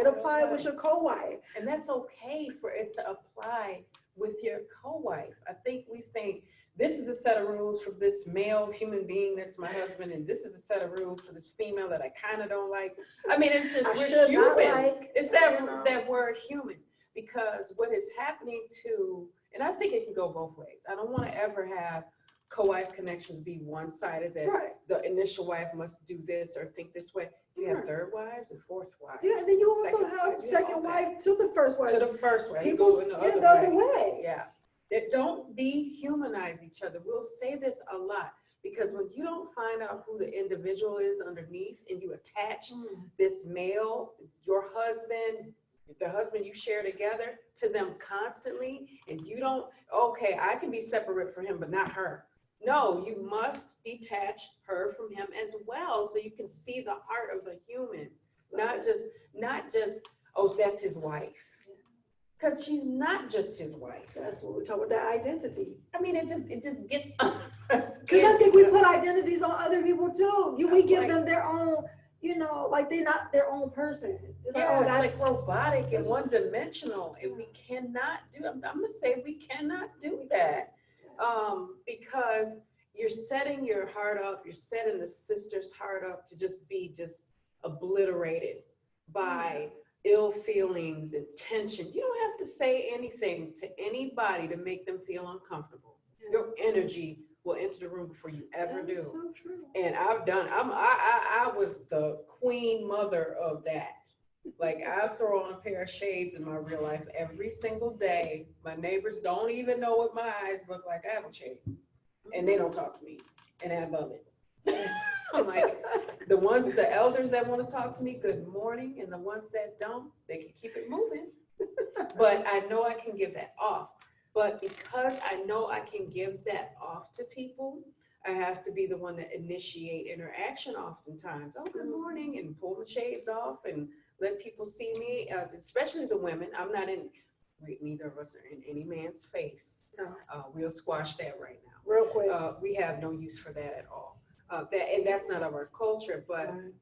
It'll apply with your co-wife. And that's okay for it to apply with your co-wife. We think this is a set of rules for this male human being that's my husband, and this is a set of rules for this female that I kind of don't like. I mean, it's just, we're human. It's that word human, because what is happening to, and I think it can go both ways. I don't want to ever have co-wife connections be one-sided, that the initial wife must do this or think this way. You have third wives and fourth wives. Yeah, and then you also have second wife to the first wife. To the first wife. People go the other way. Yeah. Don't dehumanize each other. We'll say this a lot, because when you don't find out who the individual is underneath, and you attach this male, your husband, the husband you share together, to them constantly, and you don't, okay, I can be separate from him, but not her. No, you must detach her from him as well, so you can see the heart of the human, not just, oh, that's his wife. Because she's not just his wife. That's what we're talking about, that identity. I mean, it just gets us. Because I think we put identities on other people too. We give them their own, like they're not their own person. It's that's like robotic and one-dimensional, and we cannot do. I'm gonna say we cannot do that, because you're setting your heart up. You're setting the sister's heart up to just be obliterated by ill feelings and tension. You don't have to say anything to anybody to make them feel uncomfortable. Your energy will enter the room before you ever That do. is so true. And I've done, I was the queen mother of that. Like, I throw on a pair of shades in my real life every single day. My neighbors don't even know what my eyes look like. I have on shades, and they don't talk to me, and I love it. I'm like, the elders that want to talk to me, good morning, and the ones that don't, they can keep it moving. But I know I can give that off. But because I know I can give that off to people, I have to be the one that initiate interaction oftentimes. Oh, good morning, and pull the shades off and let people see me, especially the women. I'm not in, neither of us are in any man's face. No. We'll squash that right now. Real quick. We have no use for that at all. And that's not of our culture, but Right.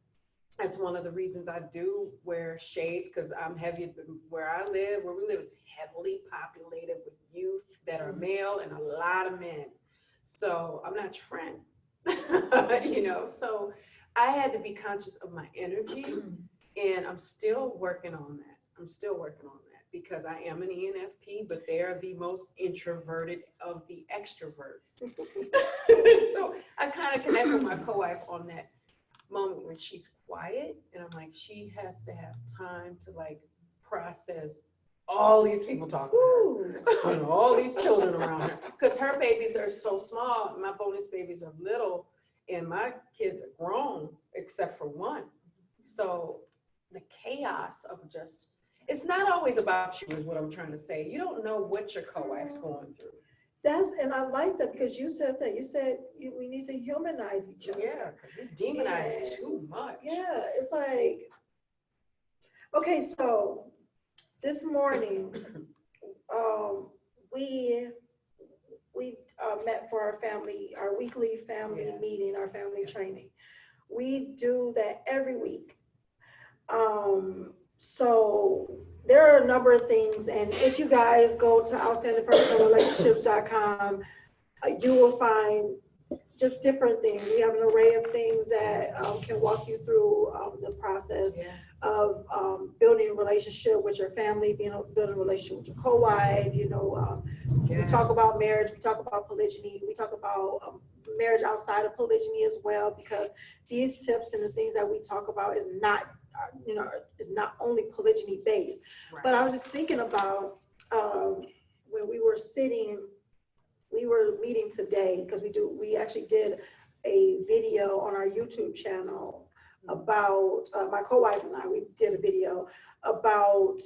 that's one of the reasons I do wear shades, because I'm heavy. Where we live is heavily populated with youth that are male and a lot of men. So I'm not your friend, you know. So I had to be conscious of my energy, and I'm still working on that. Because I am an ENFP, but they're the most introverted of the extroverts. So I kind of connect with my co-wife on that moment when she's quiet, and I'm like, she has to have time to like process all these people talking to her, and all these children around her, because her babies are so small. My bonus babies are little, and my kids are grown except for one. So the chaos of just, it's not always about you, is what I'm trying to say. You don't know what your co-wife's going through. And I like that, because you said that. You said we need to humanize each other. Yeah, because we demonize too much. Yeah, it's like, okay, so this morning, we met for our weekly family meeting, our family training. We do that every week. So there are a number of things, and if you guys go to outstandingpersonalrelationships.com, you will find just different things. We have an array of things that can walk you through the process of building a relationship with your family, building a relationship with your co-wife. You know, we talk about marriage, we talk about polygyny, we talk about marriage outside of polygyny as well, because these tips and the things that we talk about is not, is not only polygyny based. Right. But I was just thinking about when we were meeting today, because we actually did a video on our YouTube channel about my co-wife and I. We did a video about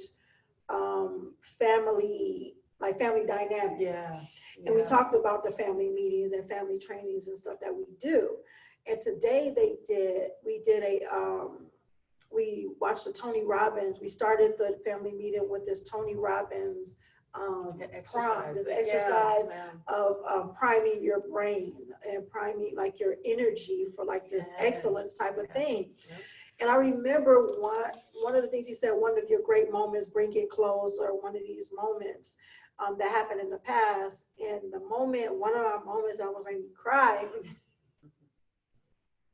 family dynamics. And we talked about the family meetings and family trainings and stuff that we do. And today we watched the Tony Robbins. We started the family meeting with this Tony Robbins exercise of priming your brain and priming like your energy for like this excellence type of thing. And I remember one of the things he said, one of your great moments, bring it close, or one of these moments that happened in the past. And one of our moments that was making me cry,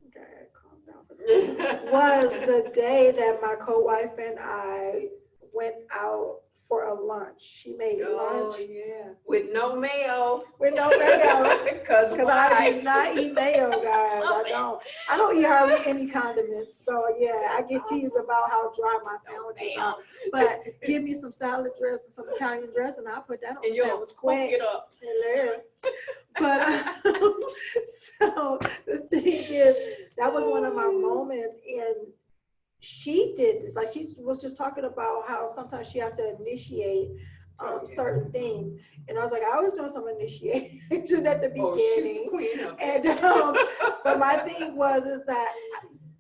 okay, calm down for a second, was the day that my co-wife and I went out for a lunch. She made lunch. With no mayo. Because I do not eat mayo, guys. I don't eat hardly any condiments. So yeah, I get teased about how dry my sandwiches are. But give me some salad dress and some Italian dress, and I'll put that on the sandwich quick. It up. But so the thing is, that was one of my moments, and she did this, like she was just talking about how sometimes she had to initiate certain things, and I was like, I was doing some initiation at the beginning, and but my thing is that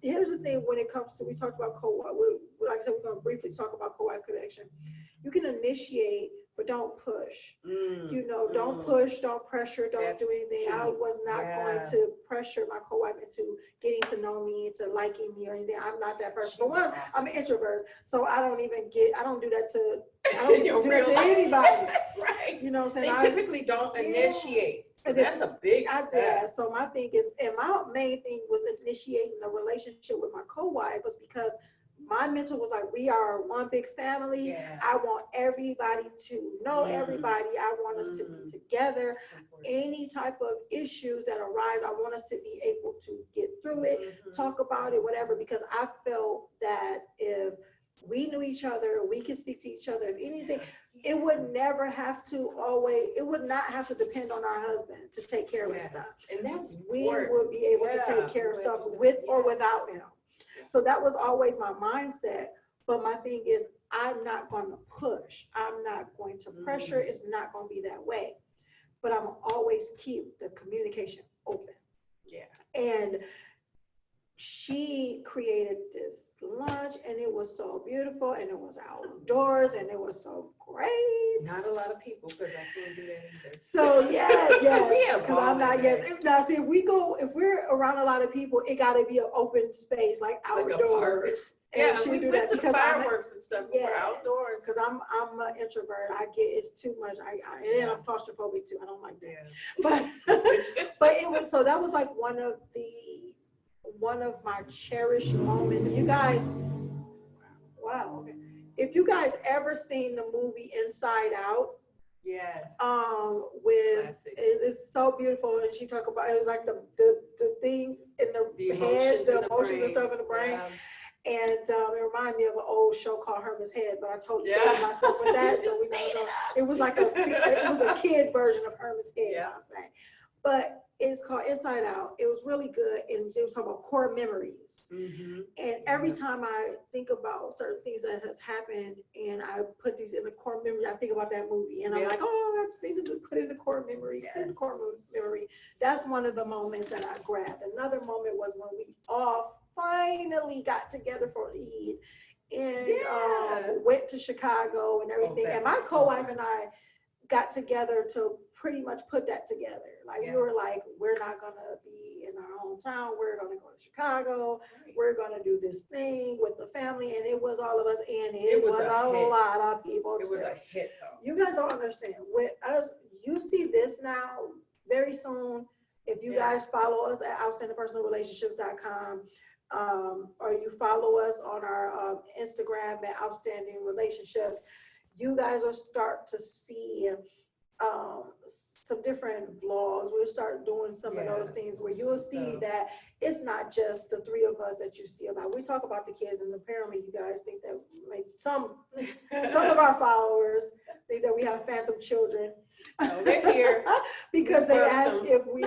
here's the thing when it comes to, we talked about co-wife, like I said, we're going to briefly talk about co-wife connection. You can initiate, but don't push. Don't push, don't pressure, don't do anything. I was not going to pressure my co-wife into getting to know me, into liking me or anything. I'm not that person. For one, I'm an introvert, so I don't do that to anybody. Right. You know what I'm saying? They typically don't initiate. So that's a big step. So my thing is, and my main thing was initiating a relationship with my co-wife was because my mental was like, we are one big family. Yeah. I want everybody to know everybody. I want us to be together. Any type of issues that arise, I want us to be able to get through it, talk about it, whatever, because I felt that if we knew each other, we could speak to each other, if anything, it would never have to it would not have to depend on our husband to take care of stuff. And that's we would be able to take care of stuff with or without him. So that was always my mindset. But my thing is, I'm not going to push. I'm not going to pressure. It's not going to be that way. But I'm always keep the communication open. Yeah. And she created this lunch, and it was so beautiful, and it was outdoors, and it was so great. Not a lot of people, because I can't do that either. So yes, because I'm not, now see, if we're around a lot of people, it got to be an open space, like outdoors. Yeah, we went to the fireworks and stuff. Yeah, we're outdoors. Because I'm an introvert. It's too much. And then I'm claustrophobic too. I don't like that. But it was, so that was like one of my cherished moments. And you guys, wow, okay. If you guys ever seen the movie Inside Out, yes, it's so beautiful, and she talked about it was like the things in the head, the emotions and stuff in the brain. Yeah. And it reminded me of an old show called Herman's Head, but I totally dated myself with that. So we know it was like it was a kid version of Herman's Head. Yeah. I'm saying. But it's called Inside Out. It was really good, and it was talking about core memories. And every time I think about certain things that has happened, and I put these in the core memory, I think about that movie, and I'm like, oh, I just need to put in the core memory. Put in the core memory. That's one of the moments that I grabbed. Another moment was when we all finally got together for Eid and went to Chicago and everything. And my co-wife and I got together to pretty much put that together. Like we were like, we're not gonna be in our hometown. We're gonna go to Chicago. Right. We're gonna do this thing with the family, and it was all of us, and it was a lot of people. It was a hit, though. You guys don't understand. With us, you see this now very soon. If you guys follow us at outstandingpersonalrelationship.com, or you follow us on our Instagram at Outstanding Relationships, you guys will start to see some different vlogs. We'll start doing some of those things where you'll see that it's not just the three of us that you see a lot. We talk about the kids, and apparently you guys think that maybe some of our followers think that we have phantom children. They're here because they ask if we,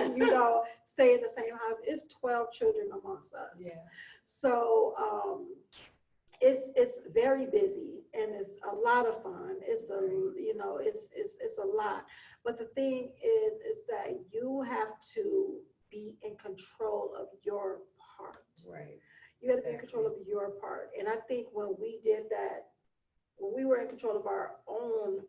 stay in the same house. It's 12 children amongst us. Yeah. So it's very busy, and it's a lot of fun. It's it's a lot. But the thing is that you have to be in control of your part. Right. You have to be in control of your part. And I think when we did that, when we were in control of our own,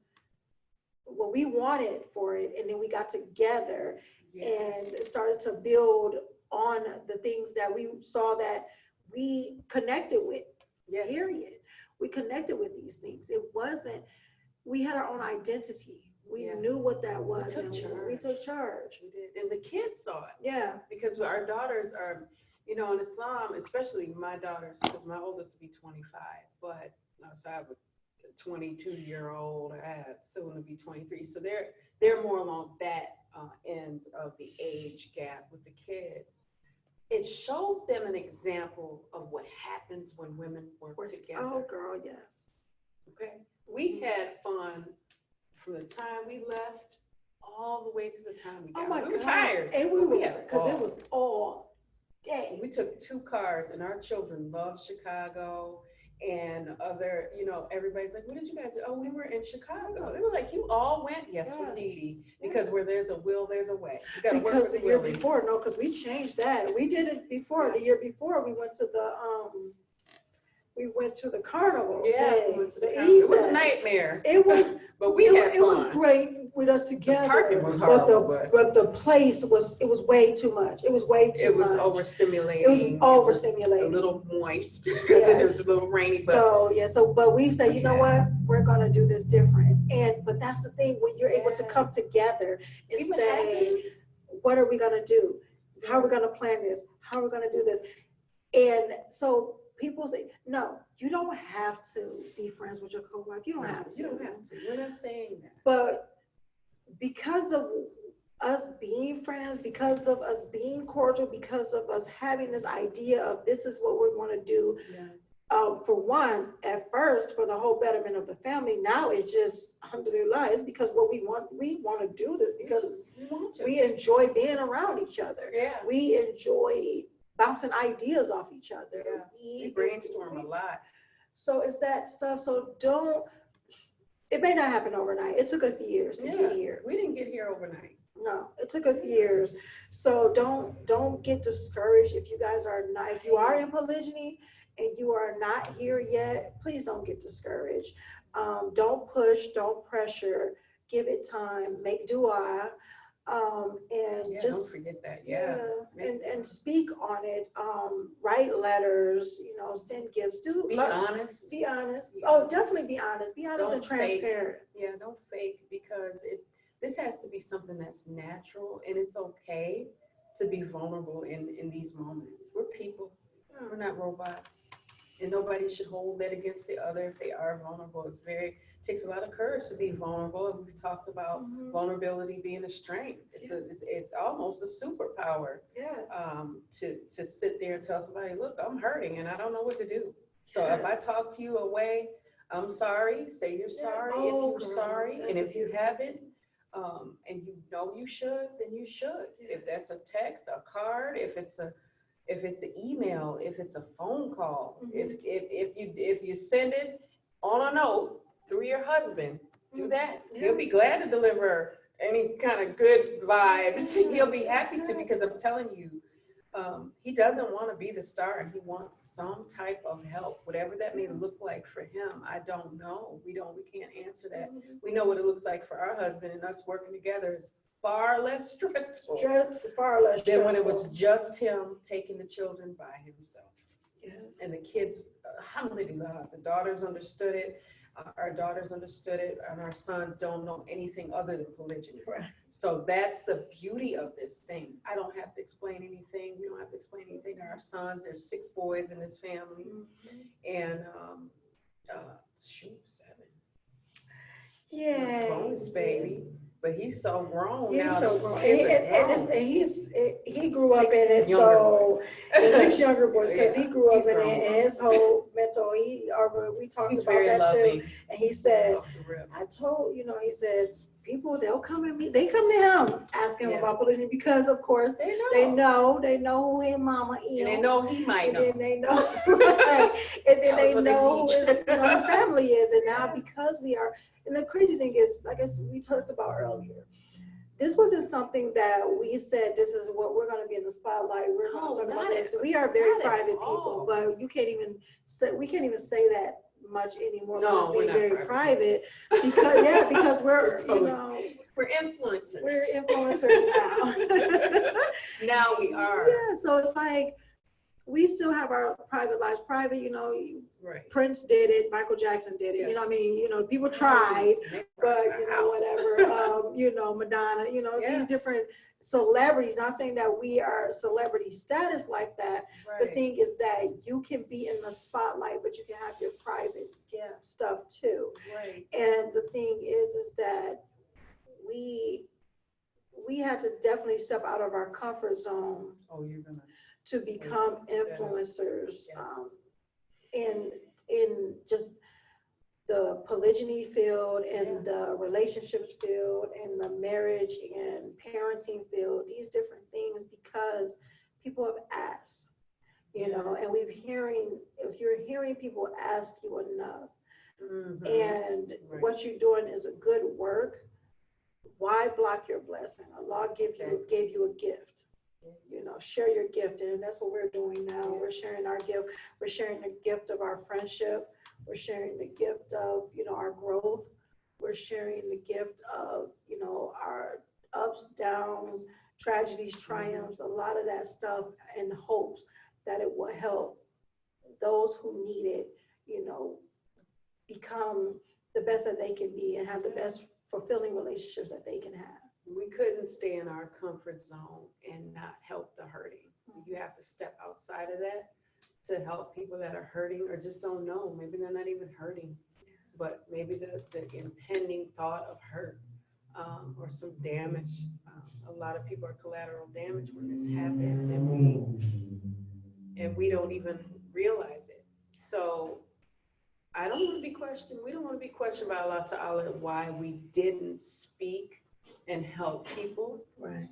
what we wanted for it, and then we got together and started to build on the things that we saw that we connected with. Period. We connected with these things. It wasn't, we had our own identity. We knew what that was. We took charge. We did. And the kids saw it. Yeah. Because our daughters are, in Islam, especially my daughters, because my oldest will be 25, but so I have a 22-year-old, I have soon to be 23. So they're more along that end of the age gap with the kids. It showed them an example of what happens when women work together. Oh, girl, yes. Okay. We had fun from the time we left all the way to the time we got home. We were tired. And we were, because it was all day. We took 2 cars, and our children loved Chicago. And other, everybody's like, what did you guys do? Oh, we were in Chicago. They were like, you all went? Yes, we did. Because where there's a will, there's a way. You gotta work with the year before, because we changed that. We did it before. The year before, we went to the carnival. Yeah, we went to the carnival. It was a nightmare. It was, but we had fun. It was great with us together. The parking was horrible, but the place was way too much. It was way too much. It was overstimulating. It was overstimulating. A little moist because it was a little rainy. But we said, you know what? We're gonna do this different. But that's the thing, when you're able to come together and say, what are we gonna do? How are we gonna plan this? How are we gonna do this? And so people say, no, you don't have to be friends with your co-wife. You don't have to. You don't have to. We're not saying that. But because of us being friends, because of us being cordial, because of us having this idea of this is what we want to do, for one, at first, for the whole betterment of the family, now it's just, alhamdulillah, it's because what we want to do this because we enjoy being around each other. Yeah. We enjoy bouncing ideas off each other. Yeah. We brainstorm a lot. So it's that stuff. So it may not happen overnight. It took us years to get here. We didn't get here overnight. No, it took us years. So don't get discouraged if you guys are not, if you are in polygyny and you are not here yet, please don't get discouraged. Don't push, don't pressure, give it time, make dua, and just don't forget that. and speak on it. Write letters, send gifts. Be honest. Be honest. Oh, definitely be honest. Be honest and transparent. Yeah, don't fake, because this has to be something that's natural, and it's okay to be vulnerable in these moments. We're people. We're not robots, and nobody should hold that against the other if they are vulnerable. It takes a lot of courage to be vulnerable. We've talked about vulnerability being a strength. It's almost a superpower. Yes. To sit there and tell somebody, look, I'm hurting and I don't know what to do. So if I talk to you away, I'm sorry. Say you're sorry if you're sorry, and if you haven't, and you know you should, then you should. If that's a text, a card, if it's an email, if it's a phone call, if you send it on a note through your husband, do that. He'll be glad to deliver any kind of good vibes. He'll be happy to, because I'm telling you, he doesn't want to be the star, and he wants some type of help, whatever that may look like for him. I don't know. We can't answer that. We know what it looks like for our husband, and us working together is far less stressful. Far less than stressful. when it was just him taking the children by himself. Yes. And the kids, alhamdulillah, the daughters understood it. Our daughters understood it, and our sons don't know anything other than polygyny. Right. So that's the beauty of this thing. I don't have to explain anything. We don't have to explain anything to our sons. There's 6 boys in this family, and 7. Yeah. Bonus baby. But he's so grown now. He's so grown. He grew up in it. So the 6 younger boys, because he grew up in it, and his whole mental, we talked about that loving. Too. And he said, I told, he said, people, they'll come to me, they come to him, ask him about polygyny, because of course they know who his mama is. And they know he might know. And then they know, and then they know who his family is. And now because we are, and the crazy thing is, like we talked about earlier, this wasn't something that we said, this is what we're going to be in the spotlight. We're going to talk about this. We are very private people, but we can't even say that much anymore. No, we're not very private because we're we're influencers. We're influencers now. Now we are. Yeah, so it's like we still have our private lives private. Right. Prince did it. Michael Jackson did it. Yeah. People tried, but whatever. Madonna. These different celebrities. Not saying that we are celebrity status like that. Right. The thing is that you can be in the spotlight, but you can have your private stuff too. Right. And the thing is that we had to definitely step out of our comfort zone. Oh, you're gonna. To become influencers. In just the polygyny field and the relationships field and the marriage and parenting field, these different things, because people have asked, and if you're hearing people ask you enough, and what you're doing is a good work, why block your blessing? Allah gave you a gift. Share your gift, and that's what we're doing now. We're sharing our gift. We're sharing the gift of our friendship. We're sharing the gift of our growth. We're sharing the gift of our ups, downs, tragedies, triumphs, a lot of that stuff, and hopes that it will help those who need it, become the best that they can be and have the best fulfilling relationships that they can have. We couldn't stay in our comfort zone and not help the hurting. You have to step outside of that to help people that are hurting or just don't know. Maybe they're not even hurting, but maybe the impending thought of hurt or some damage. A lot of people are collateral damage when this happens, and we don't even realize it. So I don't want to be questioned. We don't want to be questioned by Allah Ta'ala why we didn't speak and help people when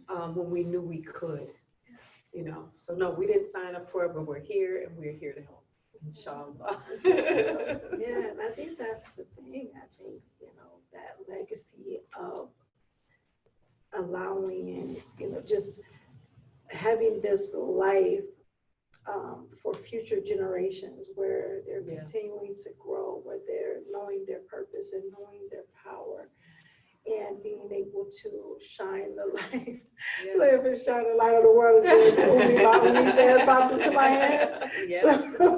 we knew we could. You know, so no, we didn't sign up for it, but we're here and we're here to help, inshallah. Yeah, and I think that's the thing. I think, you know, that legacy of allowing and, you know, just having this life for future generations where they're continuing to grow, where they're knowing their purpose and knowing their power, and being able to shine the light, live and shine the light of the world. When he says popped into my head. So,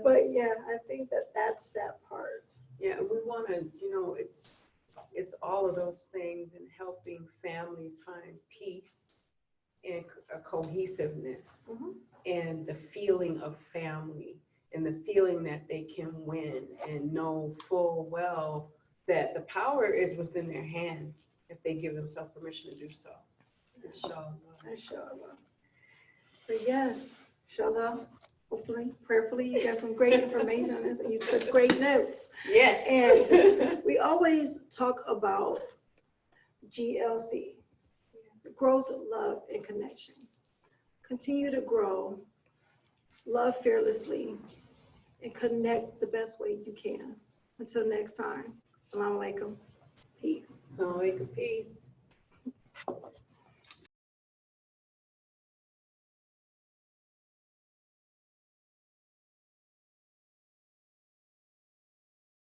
but yeah, I think that's that part. Yeah, and we want to, you know, it's all of those things and helping families find peace and a cohesiveness and the feeling of family and the feeling that they can win and know full well that the power is within their hand if they give themselves permission to do so. Inshallah. Inshallah. So yes, inshallah, hopefully, prayerfully, you got some great information on this and you took great notes. Yes. And we always talk about GLC, growth, love, and connection. Continue to grow, love fearlessly, and connect the best way you can. Until next time. Assalamu alaikum. Peace. Assalamu alaikum. Peace.